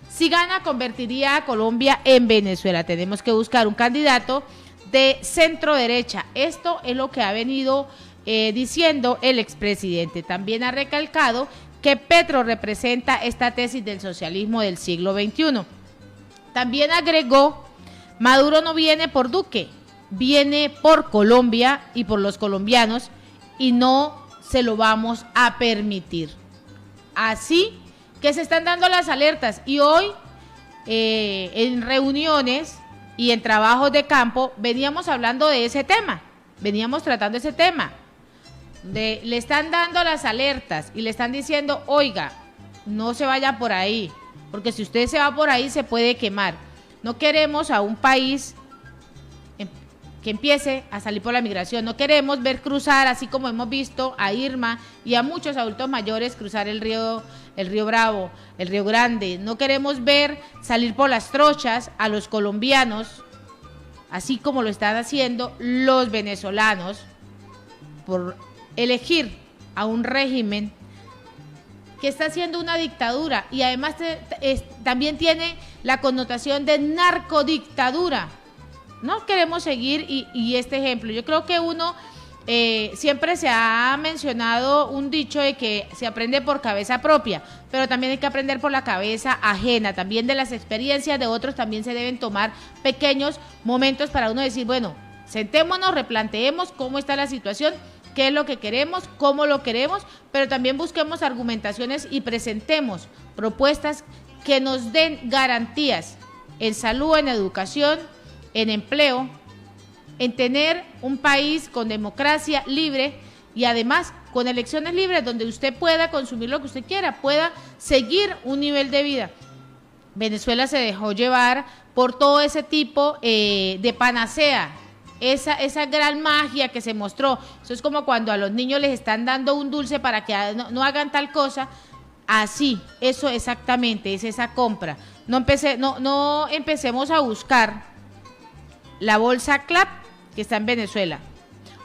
Si gana, convertiría a Colombia en Venezuela. Tenemos que buscar un candidato de centro derecha. Esto es lo que ha venido diciendo el expresidente. También ha recalcado que Petro representa esta tesis del socialismo del siglo XXI. También agregó, Maduro no viene por Duque, viene por Colombia y por los colombianos, y no se lo vamos a permitir. Así que se están dando las alertas, y hoy en reuniones y en trabajos de campo veníamos hablando de ese tema, veníamos tratando ese tema, le están dando las alertas y le están diciendo, oiga, no se vaya por ahí, porque si usted se va por ahí se puede quemar. No queremos a un país que empiece a salir por la migración. No queremos ver cruzar, así como hemos visto a Irma y a muchos adultos mayores cruzar el río Bravo, el Río Grande. No queremos ver salir por las trochas a los colombianos, así como lo están haciendo los venezolanos, por elegir a un régimen que está haciendo una dictadura, y además también tiene la connotación de narcodictadura. No queremos seguir y este ejemplo. Yo creo que siempre se ha mencionado un dicho de que se aprende por cabeza propia, pero también hay que aprender por la cabeza ajena. También de las experiencias de otros también se deben tomar pequeños momentos para uno decir, bueno, sentémonos, replanteemos cómo está la situación, qué es lo que queremos, cómo lo queremos, pero también busquemos argumentaciones y presentemos propuestas que nos den garantías en salud, en educación, en empleo, en tener un país con democracia libre y además con elecciones libres donde usted pueda consumir lo que usted quiera, pueda seguir un nivel de vida. Venezuela se dejó llevar por todo ese tipo de panacea, esa gran magia que se mostró. Eso es como cuando a los niños les están dando un dulce para que no hagan tal cosa. Así, eso exactamente, es esa compra. No empecemos a buscar la bolsa CLAP que está en Venezuela,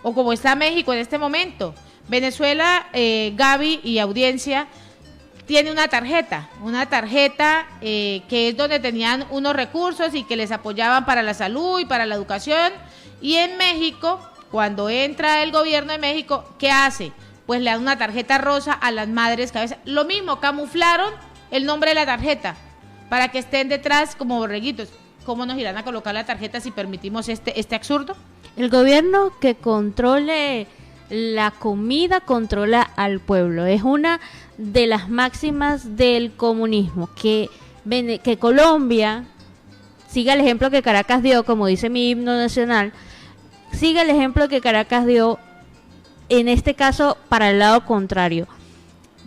o como está México en este momento. Venezuela, Gaby y audiencia, tiene una tarjeta que es donde tenían unos recursos y que les apoyaban para la salud y para la educación. Y en México, cuando entra el gobierno de México, ¿qué hace? Pues le dan una tarjeta rosa a las madres cabeza. Lo mismo, camuflaron el nombre de la tarjeta para que estén detrás como borreguitos. ¿Cómo nos irán a colocar la tarjeta si permitimos este absurdo? El gobierno que controle la comida controla al pueblo. Es una de las máximas del comunismo. Que Colombia siga el ejemplo que Caracas dio, como dice mi himno nacional, siga el ejemplo que Caracas dio, en este caso para el lado contrario.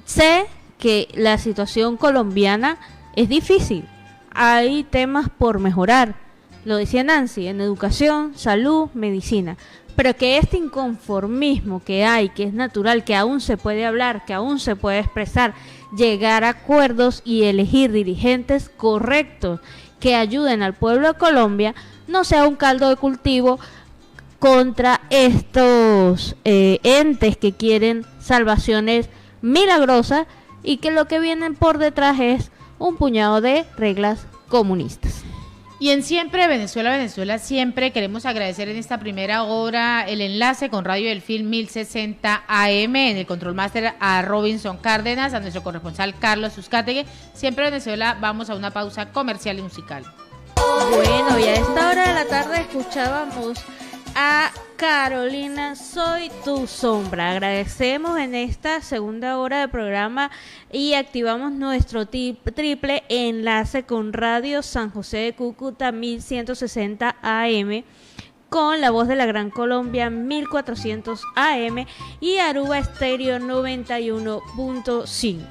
Sé que la situación colombiana es difícil, hay temas por mejorar, lo decía Nancy, en educación, salud, medicina, pero que este inconformismo que hay, que es natural, que aún se puede hablar, que aún se puede expresar, llegar a acuerdos y elegir dirigentes correctos que ayuden al pueblo de Colombia, no sea un caldo de cultivo contra estos entes que quieren salvaciones milagrosas y que lo que vienen por detrás es un puñado de reglas comunistas. Y en Siempre Venezuela, Venezuela Siempre queremos agradecer en esta primera hora el enlace con Radio Delfín 1060 AM, en el Control Master a Robinson Cárdenas, a nuestro corresponsal Carlos Uzcategui. Siempre Venezuela, vamos a una pausa comercial y musical. Bueno, y a esta hora de la tarde escuchábamos a Carolina, Soy tu sombra. Agradecemos en esta segunda hora de programa y activamos nuestro triple enlace con Radio San José de Cúcuta 1160 AM, con La Voz de la Gran Colombia 1400 AM y Aruba Estéreo 91.5.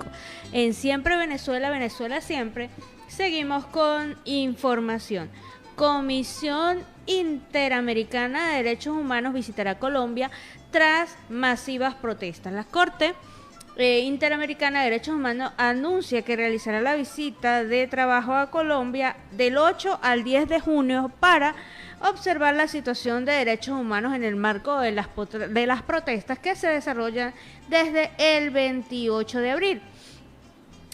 En Siempre Venezuela, Venezuela Siempre, seguimos con información. Comisión Interamericana de Derechos Humanos visitará Colombia tras masivas protestas. La Corte Interamericana de Derechos Humanos anuncia que realizará la visita de trabajo a Colombia del 8 al 10 de junio para observar la situación de derechos humanos en el marco de las protestas que se desarrollan desde el 28 de abril.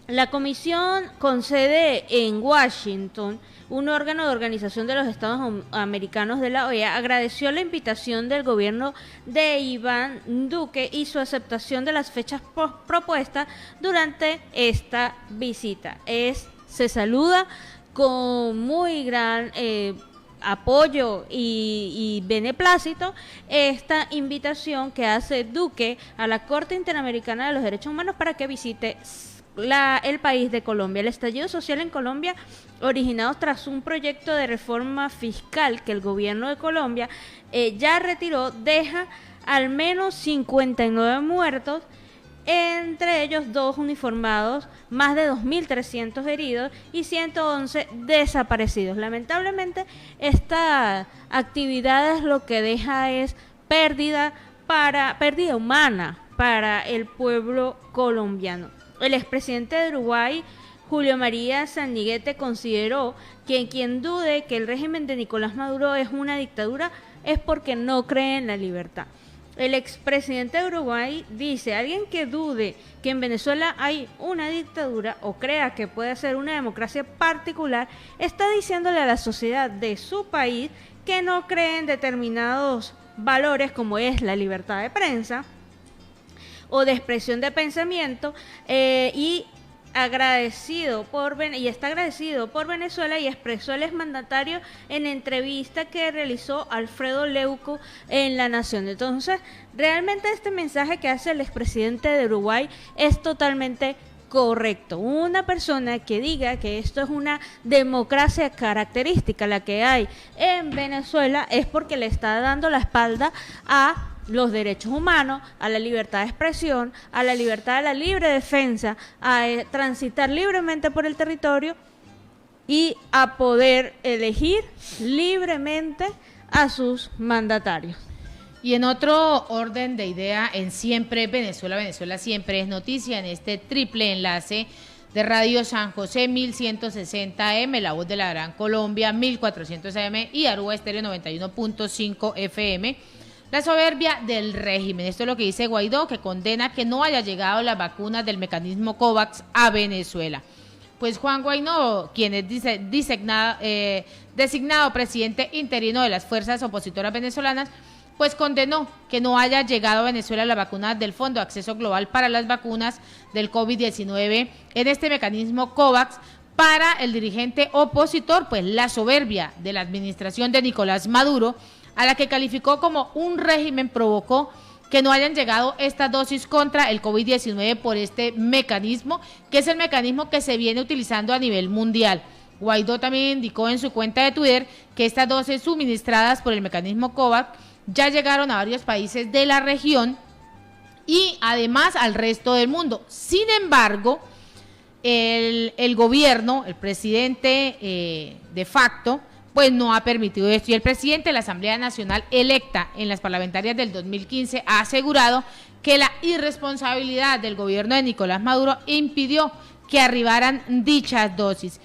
La comisión, con sede en Washington, un órgano de Organización de los Estados Americanos de la OEA, agradeció la invitación del gobierno de Iván Duque y su aceptación de las fechas propuestas durante esta visita. Se saluda con muy gran apoyo y beneplácito esta invitación que hace Duque a la Corte Interamericana de los Derechos Humanos para que visite el país de Colombia. El estallido social en Colombia, originado tras un proyecto de reforma fiscal que el gobierno de Colombia ya retiró, deja al menos 59 muertos, entre ellos 2 uniformados, más de 2.300 heridos y 111 desaparecidos. Lamentablemente, esta actividad lo que deja es pérdida humana para el pueblo colombiano. El expresidente de Uruguay, Julio María Sanguinetti, consideró que quien dude que el régimen de Nicolás Maduro es una dictadura es porque no cree en la libertad. El expresidente de Uruguay dice: alguien que dude que en Venezuela hay una dictadura o crea que puede ser una democracia particular, está diciéndole a la sociedad de su país que no cree en determinados valores como es la libertad de prensa o de expresión de pensamiento, y está agradecido por Venezuela, y expresó el exmandatario en entrevista que realizó Alfredo Leuco en La Nación. Entonces, realmente este mensaje que hace el expresidente de Uruguay es totalmente correcto. Una persona que diga que esto es una democracia característica, la que hay en Venezuela, es porque le está dando la espalda a los derechos humanos, a la libertad de expresión, a la libertad de la libre defensa, a transitar libremente por el territorio y a poder elegir libremente a sus mandatarios. Y en otro orden de idea, en Siempre Venezuela, Venezuela Siempre es noticia en este triple enlace de Radio San José 1160 AM, La Voz de la Gran Colombia 1400 AM y Aruba Estéreo 91.5 FM. La soberbia del régimen. Esto es lo que dice Guaidó, que condena que no haya llegado las vacunas del mecanismo COVAX a Venezuela. Pues Juan Guaidó, quien es designado presidente interino de las fuerzas opositoras venezolanas, pues condenó que no haya llegado a Venezuela la vacuna del Fondo de Acceso Global para las Vacunas del COVID-19 en este mecanismo COVAX. Para el dirigente opositor, pues la soberbia de la administración de Nicolás Maduro, a la que calificó como un régimen, provocó que no hayan llegado estas dosis contra el COVID-19 por este mecanismo, que es el mecanismo que se viene utilizando a nivel mundial. Guaidó también indicó en su cuenta de Twitter que estas dosis suministradas por el mecanismo COVAX ya llegaron a varios países de la región y además al resto del mundo. Sin embargo, el gobierno, el presidente de facto, pues no ha permitido esto. Y el presidente de la Asamblea Nacional electa en las parlamentarias del 2015 ha asegurado que la irresponsabilidad del gobierno de Nicolás Maduro impidió que arribaran dichas dosis.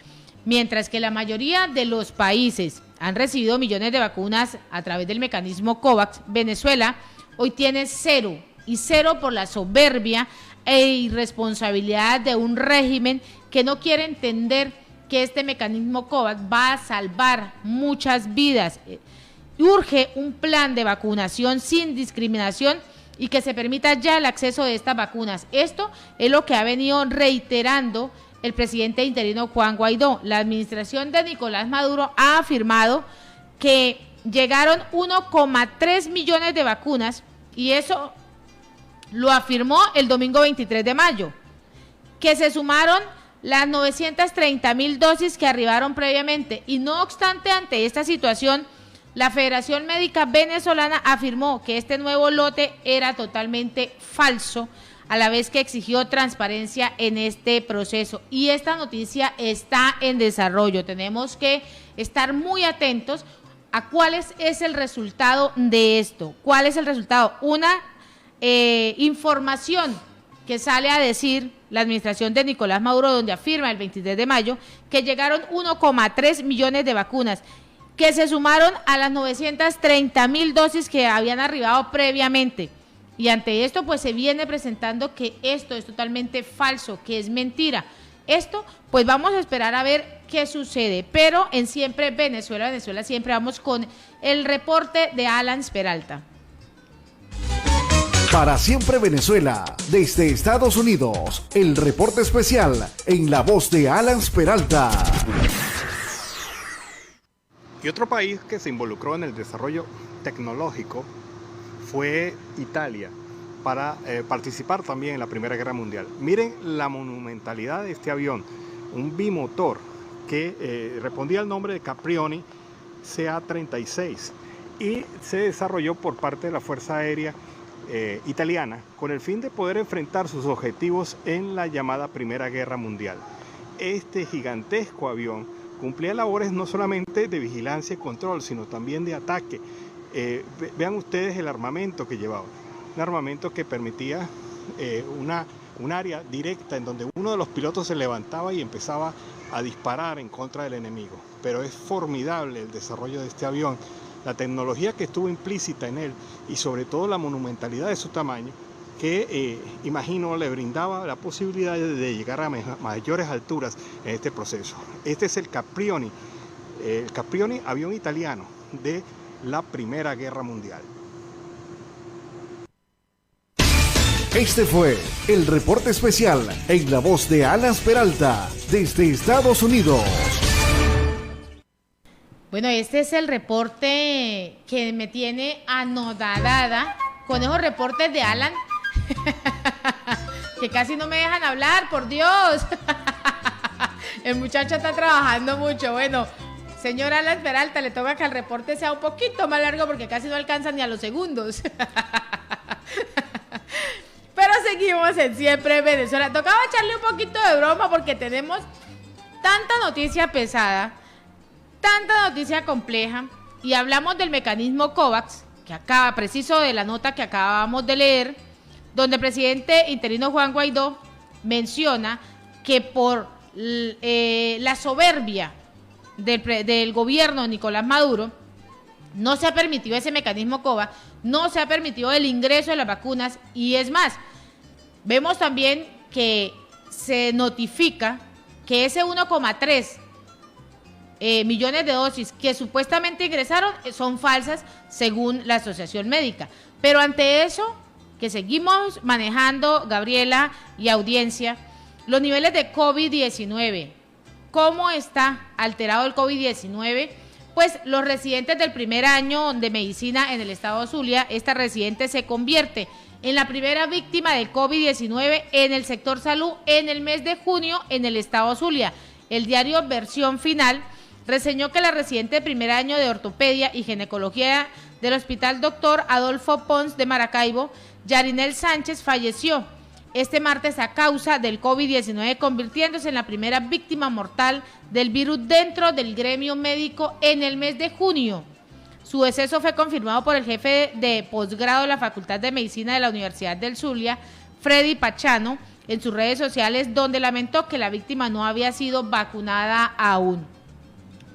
Mientras que la mayoría de los países han recibido millones de vacunas a través del mecanismo COVAX, Venezuela hoy tiene cero, y cero por la soberbia e irresponsabilidad de un régimen que no quiere entender que este mecanismo COVAX va a salvar muchas vidas. Urge un plan de vacunación sin discriminación y que se permita ya el acceso de estas vacunas. Esto es lo que ha venido reiterando el presidente interino Juan Guaidó. La administración de Nicolás Maduro ha afirmado que llegaron 1,3 millones de vacunas y eso lo afirmó el domingo 23 de mayo, que se sumaron las 930.000 dosis que arribaron previamente y no obstante ante esta situación, la Federación Médica Venezolana afirmó que este nuevo lote era totalmente falso, a la vez que exigió transparencia en este proceso. Y esta noticia está en desarrollo. Tenemos que estar muy atentos a cuál es el resultado de esto. ¿Cuál es el resultado? Una información que sale a decir la administración de Nicolás Maduro, donde afirma el 23 de mayo que llegaron 1,3 millones de vacunas, que se sumaron a las 930.000 dosis que habían arribado previamente. Y ante esto, pues se viene presentando que esto es totalmente falso, que es mentira. Esto, pues vamos a esperar a ver qué sucede. Pero en Siempre Venezuela, siempre vamos con el reporte de Alan Peralta. Para Siempre Venezuela, desde Estados Unidos, el reporte especial en la voz de Alan Peralta. Y otro país que se involucró en el desarrollo tecnológico fue Italia, para participar también en la Primera Guerra Mundial. Miren la monumentalidad de este avión, un bimotor que respondía al nombre de Caprioni CA-36 y se desarrolló por parte de la Fuerza Aérea italiana con el fin de poder enfrentar sus objetivos en la llamada Primera Guerra Mundial. Este gigantesco avión cumplía labores no solamente de vigilancia y control, sino también de ataque. Vean ustedes el armamento que llevaba, un armamento que permitía un área directa en donde uno de los pilotos se levantaba y empezaba a disparar en contra del enemigo. Pero es formidable el desarrollo de este avión, la tecnología que estuvo implícita en él y sobre todo la monumentalidad de su tamaño, que imagino le brindaba la posibilidad de llegar a mayores alturas en este proceso. Este es el Caprioni avión italiano de la Primera Guerra Mundial. Este fue el reporte especial en la voz de Alan Peralta desde Estados Unidos. Bueno, este es el reporte que me tiene anodadada con esos reportes de Alan que casi no me dejan hablar, por Dios. El muchacho está trabajando mucho. Bueno, señor Alan Peralta, le toca que el reporte sea un poquito más largo porque casi no alcanza ni a los segundos. Pero seguimos en Siempre Venezuela. Tocaba echarle un poquito de broma porque tenemos tanta noticia pesada, tanta noticia compleja, y hablamos del mecanismo COVAX, que acaba, preciso de la nota que acabamos de leer, donde el presidente interino Juan Guaidó menciona que por la soberbia del gobierno de Nicolás Maduro no se ha permitido ese mecanismo COVAX, no se ha permitido el ingreso de las vacunas, y es más, vemos también que se notifica que ese 1,3 millones de dosis que supuestamente ingresaron son falsas según la Asociación Médica. Pero ante eso, que seguimos manejando, Gabriela y audiencia, los niveles de COVID-19, ¿cómo está alterado el COVID-19? Pues los residentes del primer año de medicina en el estado Zulia, esta residente se convierte en la primera víctima del COVID-19 en el sector salud en el mes de junio en el estado Zulia. El diario Versión Final reseñó que la residente de primer año de ortopedia y ginecología del Hospital Dr. Adolfo Pons de Maracaibo, Yarinel Sánchez, falleció este martes a causa del COVID-19, convirtiéndose en la primera víctima mortal del virus dentro del gremio médico en el mes de junio. Su deceso fue confirmado por el jefe de posgrado de la Facultad de Medicina de la Universidad del Zulia, Freddy Pachano, en sus redes sociales, donde lamentó que la víctima no había sido vacunada aún.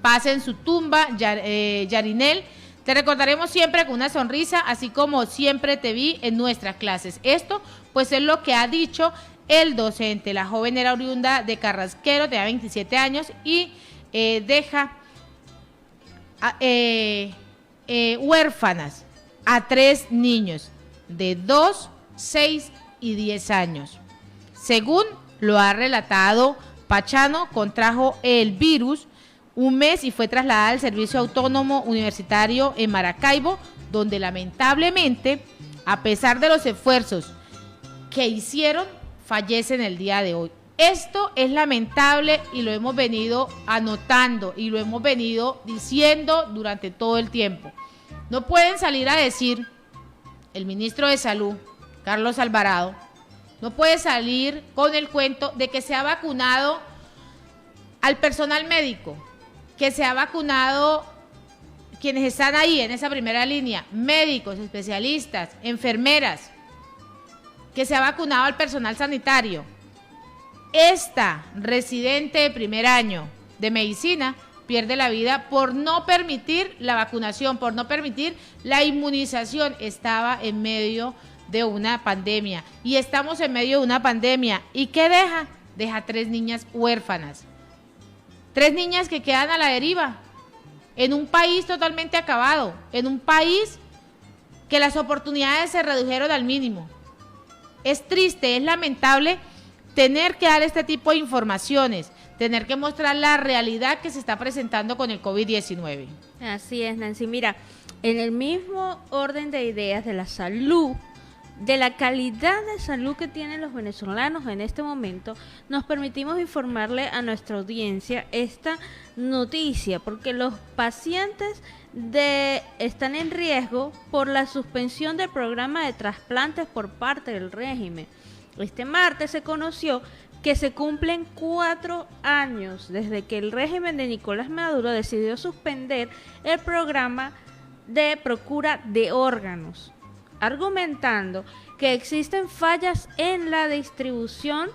Paz en su tumba, Yarinel. Te recordaremos siempre con una sonrisa, así como siempre te vi en nuestras clases. Esto, pues, es lo que ha dicho el docente. La joven era oriunda de Carrasquero, tenía 27 años y deja huérfanas a 3 niños de 2, 6 y 10 años. Según lo ha relatado Pachano, contrajo el virus un mes y fue trasladada al Servicio Autónomo Universitario en Maracaibo, donde lamentablemente, a pesar de los esfuerzos que hicieron, fallece en el día de hoy. Esto es lamentable y lo hemos venido anotando y lo hemos venido diciendo durante todo el tiempo. No pueden salir a decir, el ministro de Salud, Carlos Alvarado, no puede salir con el cuento de que se ha vacunado al personal médico, que se ha vacunado quienes están ahí en esa primera línea, médicos, especialistas, enfermeras, que se ha vacunado al personal sanitario. Esta residente de primer año de medicina pierde la vida por no permitir la vacunación, por no permitir la inmunización. Estaba en medio de una pandemia y estamos en medio de una pandemia. ¿Y qué deja? Deja 3 niñas huérfanas. 3 niñas que quedan a la deriva, en un país totalmente acabado, en un país que las oportunidades se redujeron al mínimo. Es triste, es lamentable tener que dar este tipo de informaciones, tener que mostrar la realidad que se está presentando con el COVID-19. Así es, Nancy. Mira, en el mismo orden de ideas de la salud, de la calidad de salud que tienen los venezolanos en este momento, nos permitimos informarle a nuestra audiencia esta noticia, porque los pacientes están en riesgo por la suspensión del programa de trasplantes por parte del régimen. Este martes se conoció que se cumplen 4 años desde que el régimen de Nicolás Maduro decidió suspender el programa de procura de órganos, argumentando que existen fallas en la distribución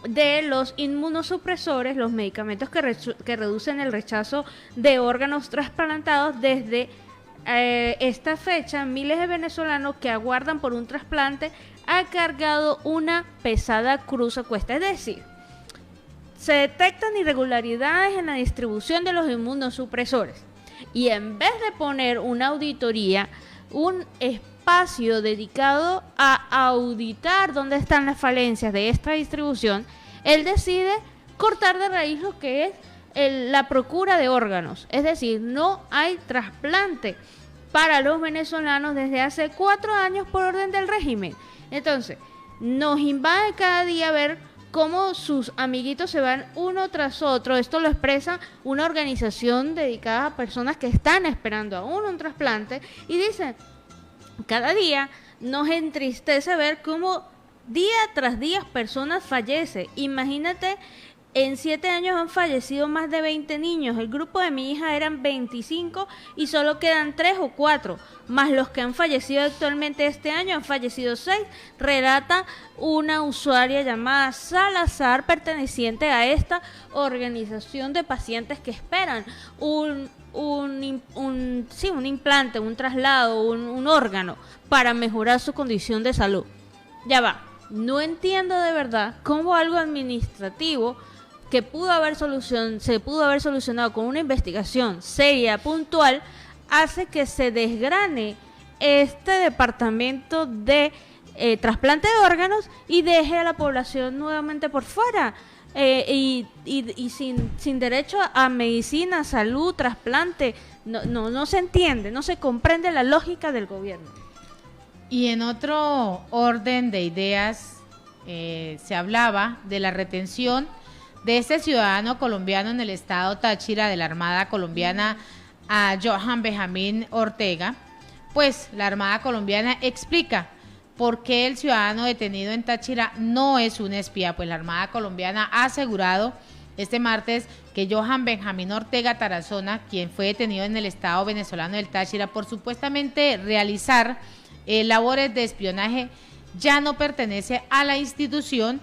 de los inmunosupresores, los medicamentos que reducen el rechazo de órganos trasplantados. Desde esta fecha, miles de venezolanos que aguardan por un trasplante han cargado una pesada cruz a cuesta. Es decir, se detectan irregularidades en la distribución de los inmunosupresores y en vez de poner una auditoría, un espacio dedicado a auditar dónde están las falencias de esta distribución, él decide cortar de raíz lo que es la procura de órganos. Es decir, no hay trasplante para los venezolanos desde hace 4 años por orden del régimen. Entonces, nos invade cada día ver cómo sus amiguitos se van uno tras otro. Esto lo expresa una organización dedicada a personas que están esperando aún un trasplante y dicen, cada día nos entristece ver cómo día tras día personas fallecen. Imagínate, en 7 años han fallecido más de 20 niños. El grupo de mi hija eran 25 y solo quedan 3 o 4, más los que han fallecido actualmente este año, han fallecido 6, relata una usuaria llamada Salazar, perteneciente a esta organización de pacientes que esperan un implante, un traslado, un órgano para mejorar su condición de salud. Ya va, no entiendo de verdad cómo algo administrativo que se pudo haber solucionado con una investigación seria, puntual, hace que se desgrane este departamento de trasplante de órganos y deje a la población nuevamente por fuera. Y sin derecho a medicina, salud, trasplante. No se entiende, no se comprende la lógica del gobierno. Y en otro orden de ideas, se hablaba de la retención de este ciudadano colombiano en el estado Táchira de la Armada colombiana a Johan Benjamín Ortega, pues la Armada colombiana explica por qué el ciudadano detenido en Táchira no es un espía. Pues la Armada colombiana ha asegurado este martes que Johan Benjamín Ortega Tarazona, quien fue detenido en el estado venezolano del Táchira por supuestamente realizar labores de espionaje, ya no pertenece a la institución.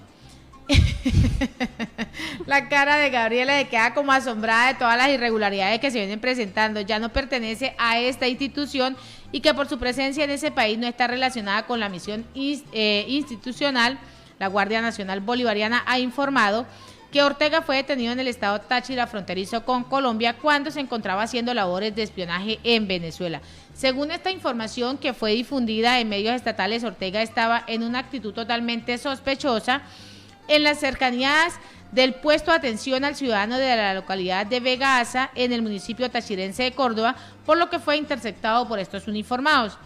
La cara de Gabriela se queda como asombrada de todas las irregularidades que se vienen presentando. Ya no pertenece a esta institución y que por su presencia en ese país no está relacionada con la misión institucional. La Guardia Nacional Bolivariana ha informado que Ortega fue detenido en el estado Táchira fronterizo con Colombia cuando se encontraba haciendo labores de espionaje en Venezuela. Según esta información que fue difundida en medios estatales, Ortega estaba en una actitud totalmente sospechosa en las cercanías del puesto de atención al ciudadano de la localidad de Vega Asa, en el municipio tachirense de Córdoba, por lo que fue interceptado por estos uniformados.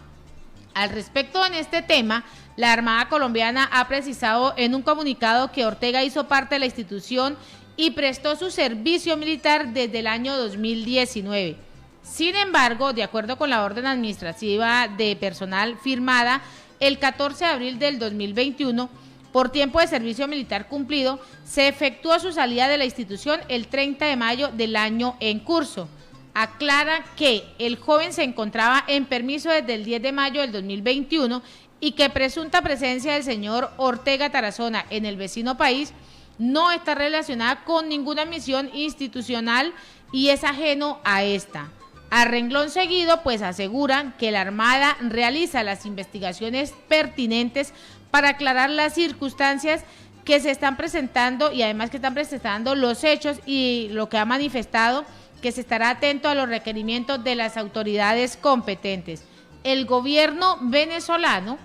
Al respecto, en este tema, la Armada colombiana ha precisado en un comunicado que Ortega hizo parte de la institución y prestó su servicio militar desde el año 2019. Sin embargo, de acuerdo con la orden administrativa de personal firmada el 14 de abril del 2021, por tiempo de servicio militar cumplido, se efectuó su salida de la institución el 30 de mayo del año en curso. Aclara que el joven se encontraba en permiso desde el 10 de mayo del 2021 y que presunta presencia del señor Ortega Tarazona en el vecino país no está relacionada con ninguna misión institucional y es ajeno a esta. A renglón seguido, pues aseguran que la Armada realiza las investigaciones pertinentes para aclarar las circunstancias que se están presentando y además que están presentando los hechos, y lo que ha manifestado que se estará atento a los requerimientos de las autoridades competentes. El gobierno venezolano,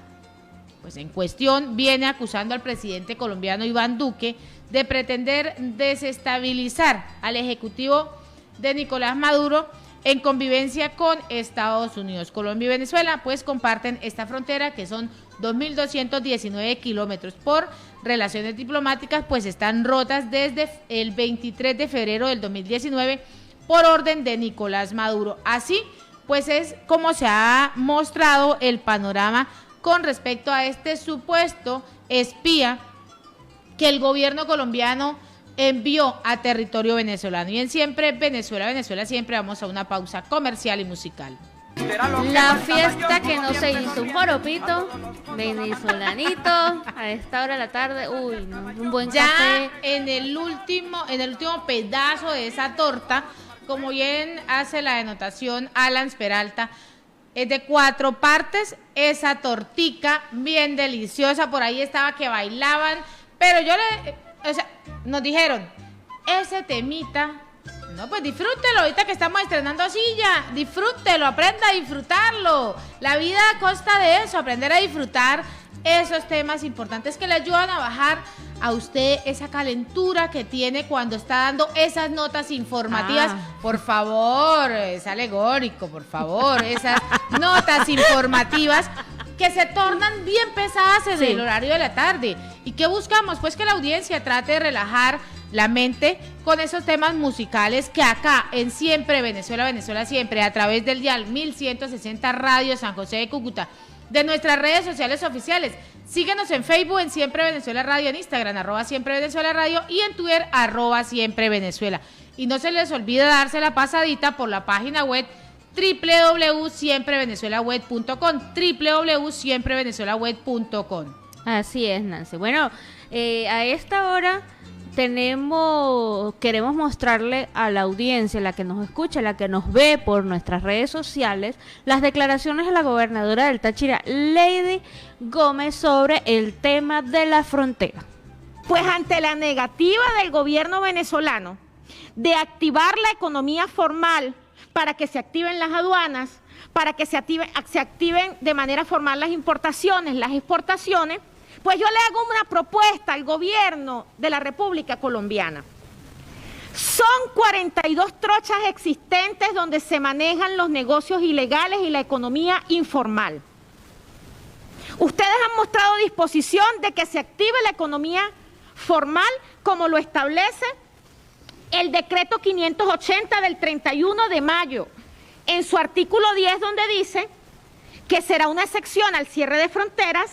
pues en cuestión, viene acusando al presidente colombiano Iván Duque de pretender desestabilizar al ejecutivo de Nicolás Maduro en convivencia con Estados Unidos. Colombia y Venezuela pues comparten esta frontera, que son 2.219 kilómetros. Por relaciones diplomáticas pues están rotas desde el 23 de febrero del 2019 por orden de Nicolás Maduro. Así pues es como se ha mostrado el panorama con respecto a este supuesto espía que el gobierno colombiano envió a territorio venezolano. Y en Siempre Venezuela, Venezuela siempre, vamos a una pausa comercial y musical. La fiesta que no se hizo, un joropito venezolanito a esta hora de la tarde, uy, no, un buen ya café. en el último pedazo de esa torta, como bien hace la denotación Alan Peralta, es de 4 partes, esa tortica bien deliciosa. Por ahí estaba que bailaban, pero nos dijeron, ese temita, no, pues disfrútelo, ahorita que estamos estrenando silla, disfrútelo, aprenda a disfrutarlo. La vida consta de eso, aprender a disfrutar esos temas importantes que le ayudan a bajar a usted esa calentura que tiene cuando está dando esas notas informativas. Por favor, es alegórico, por favor, esas notas informativas que se tornan bien pesadas en el horario de la tarde. ¿Y qué buscamos? Pues que la audiencia trate de relajar la mente con esos temas musicales que acá en Siempre Venezuela, Venezuela Siempre, a través del dial 1160 Radio San José de Cúcuta, de nuestras redes sociales oficiales. Síguenos en Facebook en Siempre Venezuela Radio, en Instagram @Siempre Venezuela Radio y en Twitter @Siempre Venezuela. Y no se les olvide darse la pasadita por la página web www.siemprevenezuelaweb.com, www.siemprevenezuelaweb.com. Así es, Nancy. Bueno, a esta hora queremos mostrarle a la audiencia, la que nos escucha, la que nos ve por nuestras redes sociales, las declaraciones de la gobernadora del Táchira, Lady Gómez, sobre el tema de la frontera. Pues ante la negativa del gobierno venezolano de activar la economía formal para que se activen las aduanas, para que se activen de manera formal las importaciones, las exportaciones, pues yo le hago una propuesta al gobierno de la República Colombiana. Son 42 trochas existentes donde se manejan los negocios ilegales y la economía informal. Ustedes han mostrado disposición de que se active la economía formal como lo establece el decreto 580 del 31 de mayo, en su artículo 10, donde dice que será una excepción al cierre de fronteras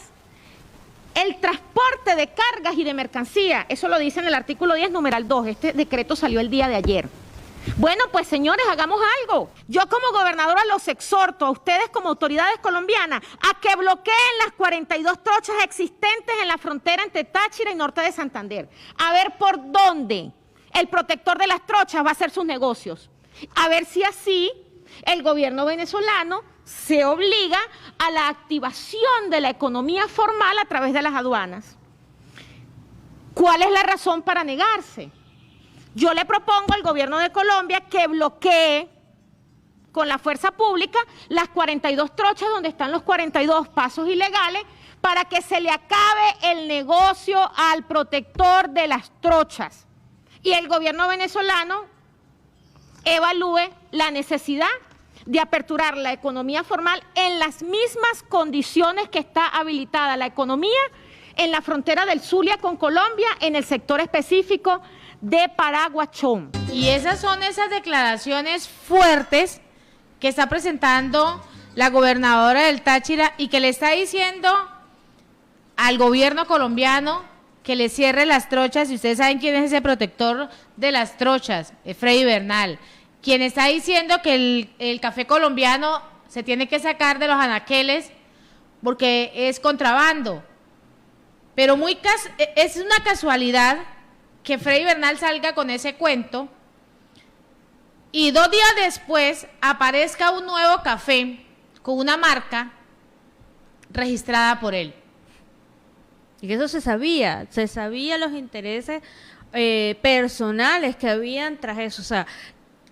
el transporte de cargas y de mercancía. Eso lo dice en el artículo 10, numeral 2. Este decreto salió el día de ayer. Bueno, pues señores, hagamos algo. Yo como gobernadora los exhorto a ustedes como autoridades colombinas a que bloqueen las 42 trochas existentes en la frontera entre Táchira y norte de Santander. A ver por dónde el protector de las trochas va a hacer sus negocios. A ver si así el gobierno venezolano se obliga a la activación de la economía formal a través de las aduanas. ¿Cuál es la razón para negarse? Yo le propongo al gobierno de Colombia que bloquee con la fuerza pública las 42 trochas donde están los 42 pasos ilegales para que se le acabe el negocio al protector de las trochas y el gobierno venezolano evalúe la necesidad de aperturar la economía formal en las mismas condiciones que está habilitada la economía en la frontera del Zulia con Colombia, en el sector específico de Paraguachón. Y esas son esas declaraciones fuertes que está presentando la gobernadora del Táchira y que le está diciendo al gobierno colombiano que le cierre las trochas. Y ustedes saben quién es ese protector de las trochas, Freddy Bernal, quien está diciendo que el café colombiano se tiene que sacar de los anaqueles porque es contrabando. Pero es una casualidad que Freddy Bernal salga con ese cuento y 2 días después aparezca un nuevo café con una marca registrada por él. Y que eso se sabía los intereses personales que habían tras eso, o sea,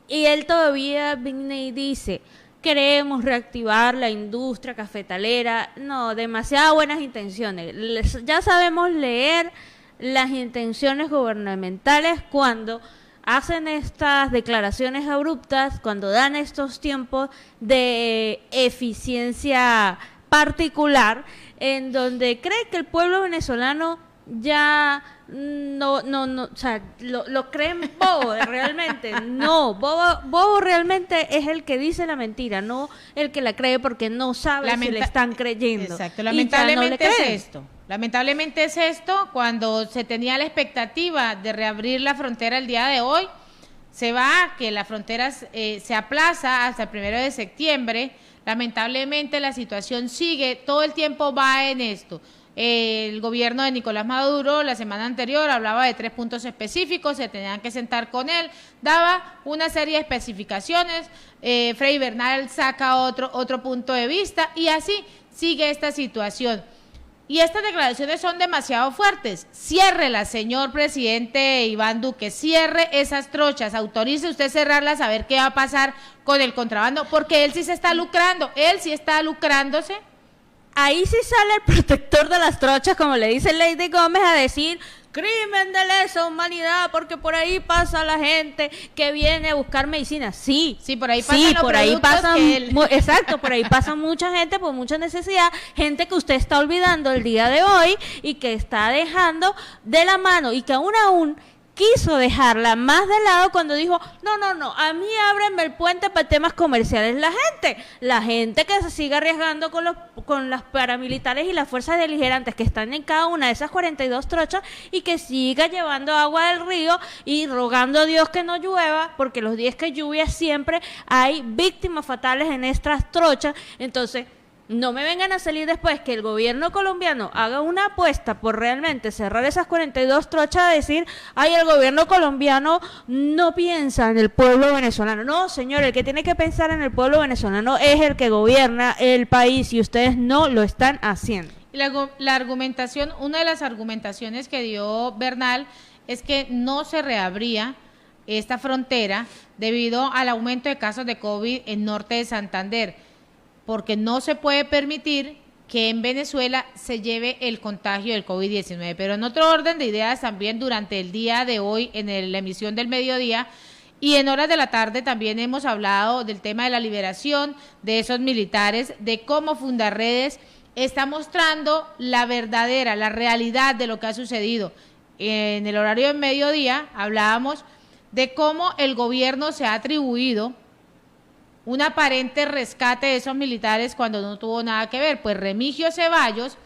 y él todavía viene y dice, queremos reactivar la industria cafetalera. No, demasiadas buenas intenciones. Ya sabemos leer las intenciones gubernamentales cuando hacen estas declaraciones abruptas, cuando dan estos tiempos de eficiencia particular, en donde cree que el pueblo venezolano ya no, o sea, lo creen bobo realmente. No, bobo realmente es el que dice la mentira, no el que la cree porque no sabe si le están creyendo. Exacto, lamentablemente es esto. Lamentablemente es esto, cuando se tenía la expectativa de reabrir la frontera el día de hoy, se va, que la frontera se aplaza hasta el 1 de septiembre, lamentablemente la situación sigue, todo el tiempo va en esto. El gobierno de Nicolás Maduro la semana anterior hablaba de 3 puntos específicos, se tenían que sentar con él, daba una serie de especificaciones, Freddy Bernal saca otro punto de vista y así sigue esta situación. Y estas declaraciones son demasiado fuertes. Ciérrela, señor presidente Iván Duque, cierre esas trochas, autorice usted cerrarlas a ver qué va a pasar con el contrabando, porque él sí se está lucrando, él sí está lucrándose. Ahí sí sale el protector de las trochas, como le dice Lady Gómez, a decir crimen de lesa humanidad, porque por ahí pasa la gente que viene a buscar medicina. Sí, por ahí pasan los por ahí pasan, exacto, por ahí pasa mucha gente por mucha necesidad, gente que usted está olvidando el día de hoy y que está dejando de la mano y que aún quiso dejarla más de lado cuando dijo, no, a mí ábrenme el puente para temas comerciales. La gente que se sigue arriesgando con las paramilitares y las fuerzas beligerantes que están en cada una de esas 42 trochas y que siga llevando agua del río y rogando a Dios que no llueva, porque los días que lluvia siempre hay víctimas fatales en estas trochas. Entonces, no me vengan a salir después que el gobierno colombiano haga una apuesta por realmente cerrar esas 42 trochas a decir, ay, el gobierno colombiano no piensa en el pueblo venezolano. No, señor, el que tiene que pensar en el pueblo venezolano es el que gobierna el país y ustedes no lo están haciendo. La argumentación, una de las argumentaciones que dio Bernal es que no se reabría esta frontera debido al aumento de casos de COVID en norte de Santander, porque no se puede permitir que en Venezuela se lleve el contagio del COVID-19. Pero en otro orden de ideas, también durante el día de hoy, en la emisión del mediodía y en horas de la tarde, también hemos hablado del tema de la liberación de esos militares, de cómo Fundarredes está mostrando la realidad de lo que ha sucedido. En el horario del mediodía hablábamos de cómo el gobierno se ha atribuido un aparente rescate de esos militares cuando no tuvo nada que ver. Pues Remigio Ceballos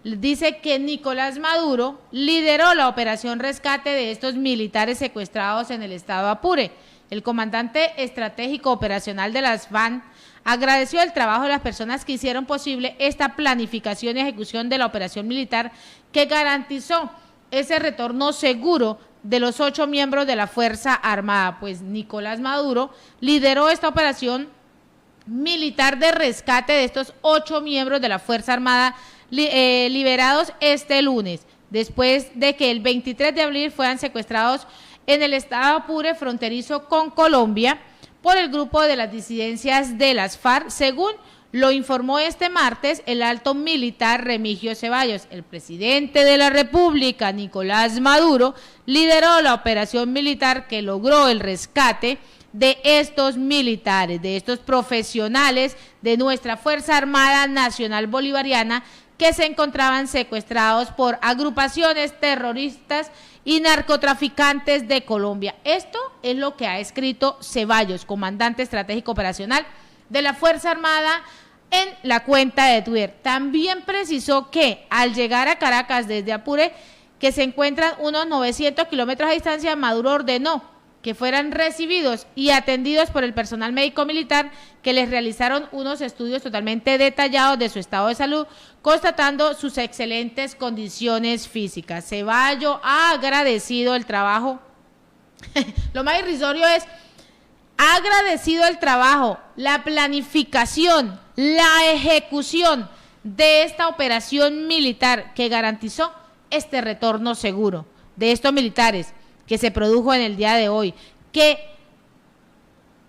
dice que Nicolás Maduro lideró la operación rescate de estos militares secuestrados en el estado Apure. El comandante estratégico operacional de las FARC agradeció el trabajo de las personas que hicieron posible esta planificación y ejecución de la operación militar que garantizó ese retorno seguro de los 8 miembros de la Fuerza Armada. Pues Nicolás Maduro lideró esta operación militar de rescate de estos 8 miembros de la Fuerza Armada liberados este lunes, después de que el 23 de abril fueran secuestrados en el estado Apure fronterizo con Colombia por el grupo de las disidencias de las FARC, según lo informó este martes el alto militar Remigio Ceballos. El presidente de la República, Nicolás Maduro, lideró la operación militar que logró el rescate de estos militares, de estos profesionales de nuestra Fuerza Armada Nacional Bolivariana que se encontraban secuestrados por agrupaciones terroristas y narcotraficantes de Colombia. Esto es lo que ha escrito Ceballos, comandante estratégico operacional de la Fuerza Armada, en la cuenta de Twitter. También precisó que al llegar a Caracas desde Apure, que se encuentran unos 900 kilómetros a distancia, Maduro ordenó que fueran recibidos y atendidos por el personal médico militar, que les realizaron unos estudios totalmente detallados de su estado de salud, constatando sus excelentes condiciones físicas. Ceballos ha agradecido el trabajo. Lo más irrisorio es, ha agradecido el trabajo, la planificación, la ejecución de esta operación militar que garantizó este retorno seguro de estos militares que se produjo en el día de hoy, que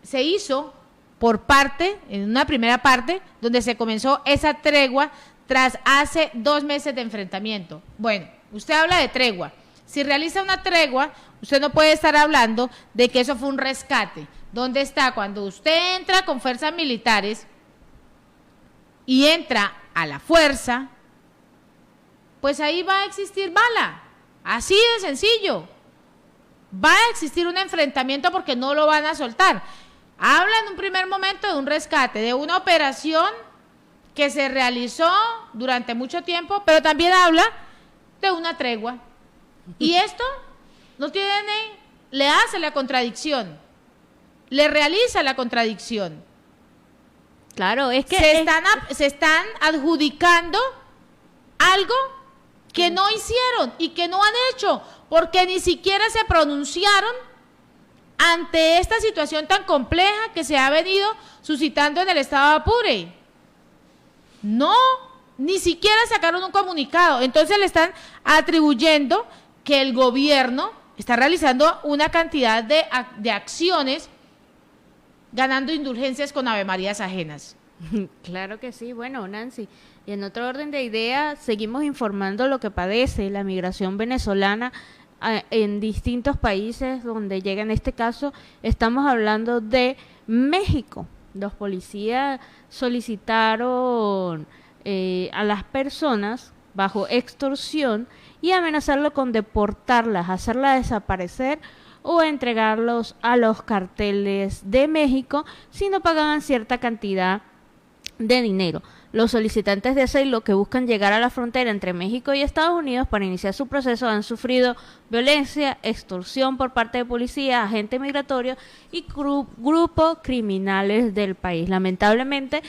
se hizo por parte, en una primera parte, donde se comenzó esa tregua tras hace 2 meses de enfrentamiento. Bueno, usted habla de tregua. Si realiza una tregua, usted no puede estar hablando de que eso fue un rescate. ¿Dónde está? Cuando usted entra con fuerzas militares y entra a la fuerza, pues ahí va a existir bala. Así de sencillo. Va a existir un enfrentamiento porque no lo van a soltar. Habla en un primer momento de un rescate, de una operación que se realizó durante mucho tiempo, pero también habla de una tregua. Y esto no tiene, le hace la contradicción, le realiza la contradicción. Claro, es que se están adjudicando algo que no hicieron y que no han hecho, porque ni siquiera se pronunciaron ante esta situación tan compleja que se ha venido suscitando en el estado de Apure. No, ni siquiera sacaron un comunicado. Entonces le están atribuyendo que el gobierno está realizando una cantidad de acciones, ganando indulgencias con avemarías ajenas. Claro que sí. Bueno, Nancy, y en otro orden de ideas, seguimos informando lo que padece la migración venezolana en distintos países donde llega. En este caso estamos hablando de México. Los policías solicitaron a las personas bajo extorsión y amenazarlo con deportarlas, hacerlas desaparecer o entregarlos a los carteles de México si no pagaban cierta cantidad de dinero. Los solicitantes de asilo que buscan llegar a la frontera entre México y Estados Unidos para iniciar su proceso han sufrido violencia, extorsión por parte de policía, agentes migratorios y grupos criminales del país. Lamentablemente,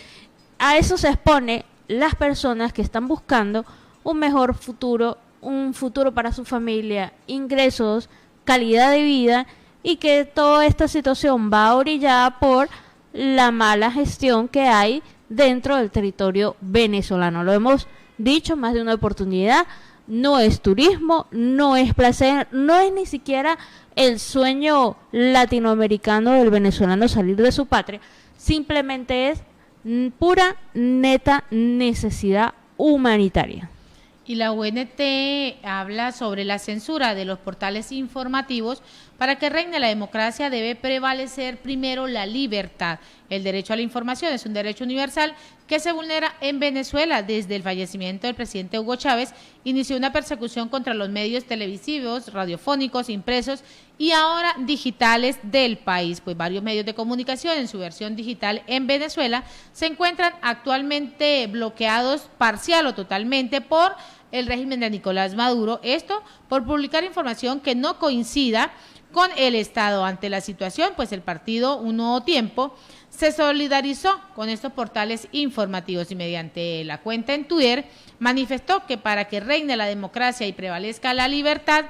a eso se expone las personas que están buscando un mejor futuro, un futuro para su familia, ingresos, calidad de vida, y que toda esta situación va orillada por la mala gestión que hay dentro del territorio venezolano. Lo hemos dicho más de una oportunidad, no es turismo, no es placer, no es ni siquiera el sueño latinoamericano del venezolano salir de su patria, simplemente es pura, neta necesidad humanitaria. Y la UNT habla sobre la censura de los portales informativos para que reine la democracia debe prevalecer primero la libertad. El derecho a la información es un derecho universal que se vulnera en Venezuela. Desde el fallecimiento del presidente Hugo Chávez, inició una persecución contra los medios televisivos, radiofónicos, impresos y ahora digitales del país. Pues varios medios de comunicación en su versión digital en Venezuela se encuentran actualmente bloqueados parcial o totalmente por el régimen de Nicolás Maduro. Esto por publicar información que no coincida con el Estado. Ante la situación, pues el partido Un Nuevo Tiempo se solidarizó con estos portales informativos y mediante la cuenta en Twitter manifestó que para que reine la democracia y prevalezca la libertad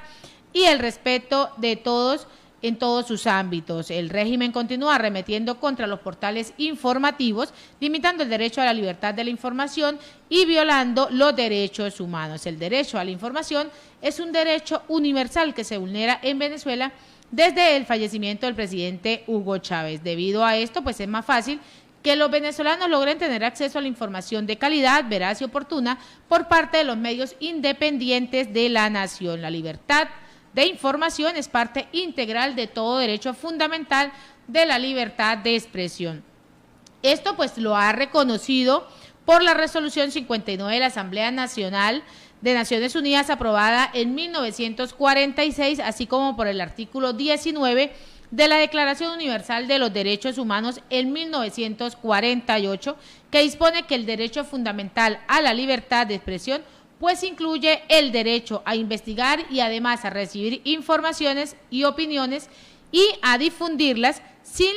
y el respeto de todos en todos sus ámbitos, el régimen continúa arremetiendo contra los portales informativos, limitando el derecho a la libertad de la información y violando los derechos humanos. El derecho a la información es un derecho universal que se vulnera en Venezuela desde el fallecimiento del presidente Hugo Chávez. Debido a esto, pues es más fácil que los venezolanos logren tener acceso a la información de calidad, veraz y oportuna por parte de los medios independientes de la nación. La libertad de información es parte integral de todo derecho fundamental de la libertad de expresión. Esto pues lo ha reconocido por la resolución 59 de la Asamblea Nacional de Naciones Unidas aprobada en 1946, así como por el artículo 19 de la Declaración Universal de los Derechos Humanos en 1948, que dispone que el derecho fundamental a la libertad de expresión pues incluye el derecho a investigar y además a recibir informaciones y opiniones y a difundirlas sin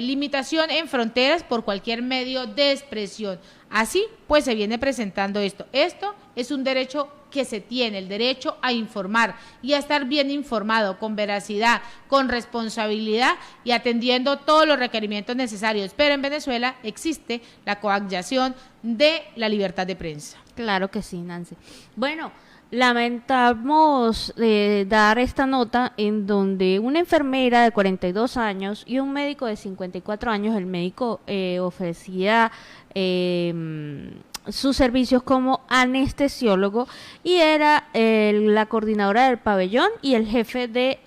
limitación en fronteras por cualquier medio de expresión. Así pues se viene presentando esto. Esto es un derecho que se tiene, el derecho a informar y a estar bien informado, con veracidad, con responsabilidad y atendiendo todos los requerimientos necesarios. Pero en Venezuela existe la coacción de la libertad de prensa. Claro que sí, Nancy. Bueno, lamentamos dar esta nota en donde una enfermera de 42 años y un médico de 54 años, el médico ofrecía sus servicios como anestesiólogo y era la coordinadora del pabellón y el jefe de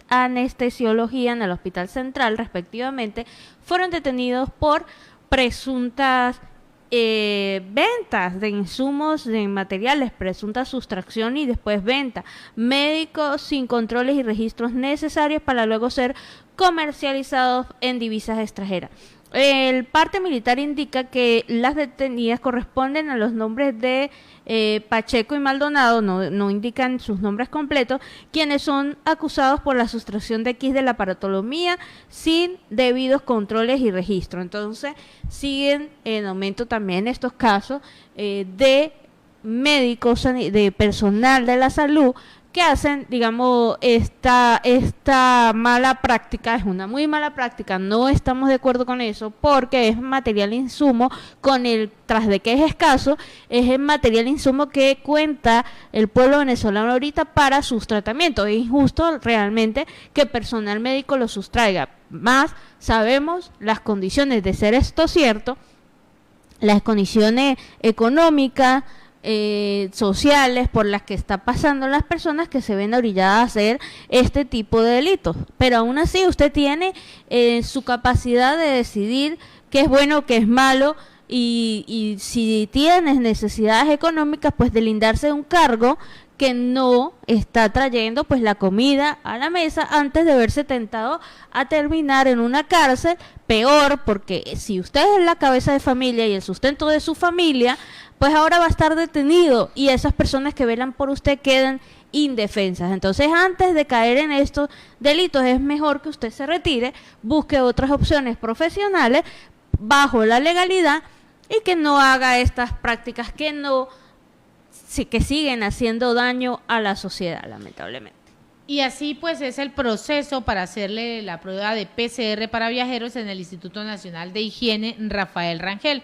anestesiología en el Hospital Central, respectivamente, fueron detenidos por presuntas ventas de insumos, de materiales, presunta sustracción y después venta, médicos sin controles y registros necesarios para luego ser comercializados en divisas extranjeras. El parte militar indica que las detenidas corresponden a los nombres de Pacheco y Maldonado, no indican sus nombres completos, quienes son acusados por la sustracción de kits de la aparatología sin debidos controles y registro. Entonces siguen en aumento también estos casos de médicos, de personal de la salud que hacen, digamos, esta mala práctica. Es una muy mala práctica, no estamos de acuerdo con eso, porque es material insumo, tras de que es escaso, es el material insumo que cuenta el pueblo venezolano ahorita para sus tratamientos. Es injusto realmente que personal médico lo sustraiga, más sabemos las condiciones de ser esto cierto, las condiciones económicas, sociales por las que está pasando las personas que se ven orilladas a hacer este tipo de delitos. Pero aún así usted tiene su capacidad de decidir qué es bueno, qué es malo, y si tienes necesidades económicas, pues delindarse de un cargo que no está trayendo pues la comida a la mesa antes de verse tentado a terminar en una cárcel. Peor, porque si usted es la cabeza de familia y el sustento de su familia, pues ahora va a estar detenido y esas personas que velan por usted quedan indefensas. Entonces, antes de caer en estos delitos, es mejor que usted se retire, busque otras opciones profesionales bajo la legalidad y que no haga estas prácticas que siguen haciendo daño a la sociedad, lamentablemente. Y así pues es el proceso para hacerle la prueba de PCR para viajeros en el Instituto Nacional de Higiene Rafael Rangel.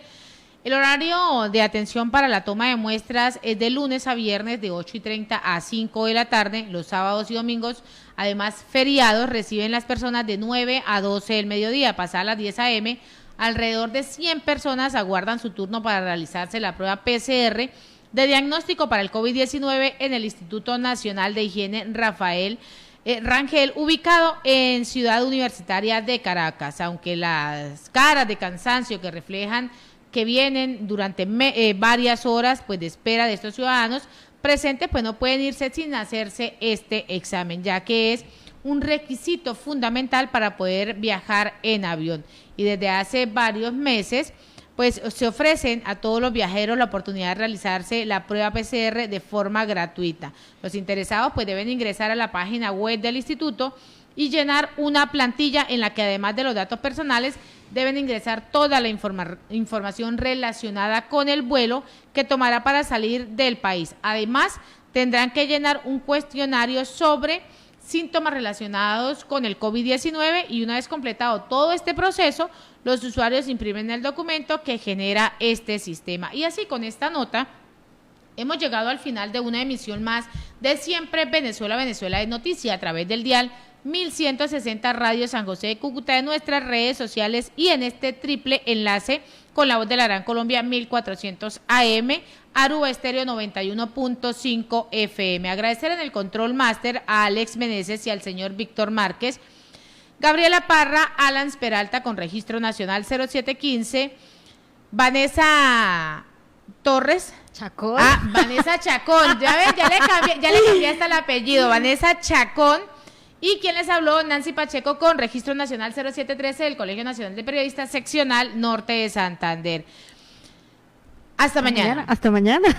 El horario de atención para la toma de muestras es de lunes a viernes de 8:30 a 5 de la tarde. Los sábados y domingos, además feriados, reciben las personas de 9 a 12 del mediodía. Pasadas las 10 a.m., alrededor de 100 personas aguardan su turno para realizarse la prueba PCR de diagnóstico para el COVID-19 en el Instituto Nacional de Higiene Rafael Rangel, ubicado en Ciudad Universitaria de Caracas, aunque las caras de cansancio que reflejan que vienen durante varias horas pues de espera de estos ciudadanos presentes, pues no pueden irse sin hacerse este examen, ya que es un requisito fundamental para poder viajar en avión. Y desde hace varios meses pues se ofrecen a todos los viajeros la oportunidad de realizarse la prueba PCR de forma gratuita. Los interesados pues deben ingresar a la página web del instituto y llenar una plantilla en la que además de los datos personales deben ingresar toda la información relacionada con el vuelo que tomará para salir del país. Además, tendrán que llenar un cuestionario sobre síntomas relacionados con el COVID-19 y una vez completado todo este proceso, los usuarios imprimen el documento que genera este sistema. Y así con esta nota hemos llegado al final de una emisión más de Siempre Venezuela, Venezuela es Noticia a través del dial 1160 Radio San José de Cúcuta, en nuestras redes sociales y en este triple enlace con la voz de la Gran Colombia 1400 AM, Aruba Estéreo 91.5 FM. Agradecer en el control máster a Alex Meneses y al señor Víctor Márquez, Gabriela Parra, Alan Peralta con registro nacional 0715, Vanessa Torres. Chacón. Vanessa Chacón, ya ven, ya le cambié hasta el apellido, Vanessa Chacón. Y quien les habló, Nancy Pacheco, con registro nacional 0713 del Colegio Nacional de Periodistas, seccional Norte de Santander. Hasta mañana. Hasta mañana.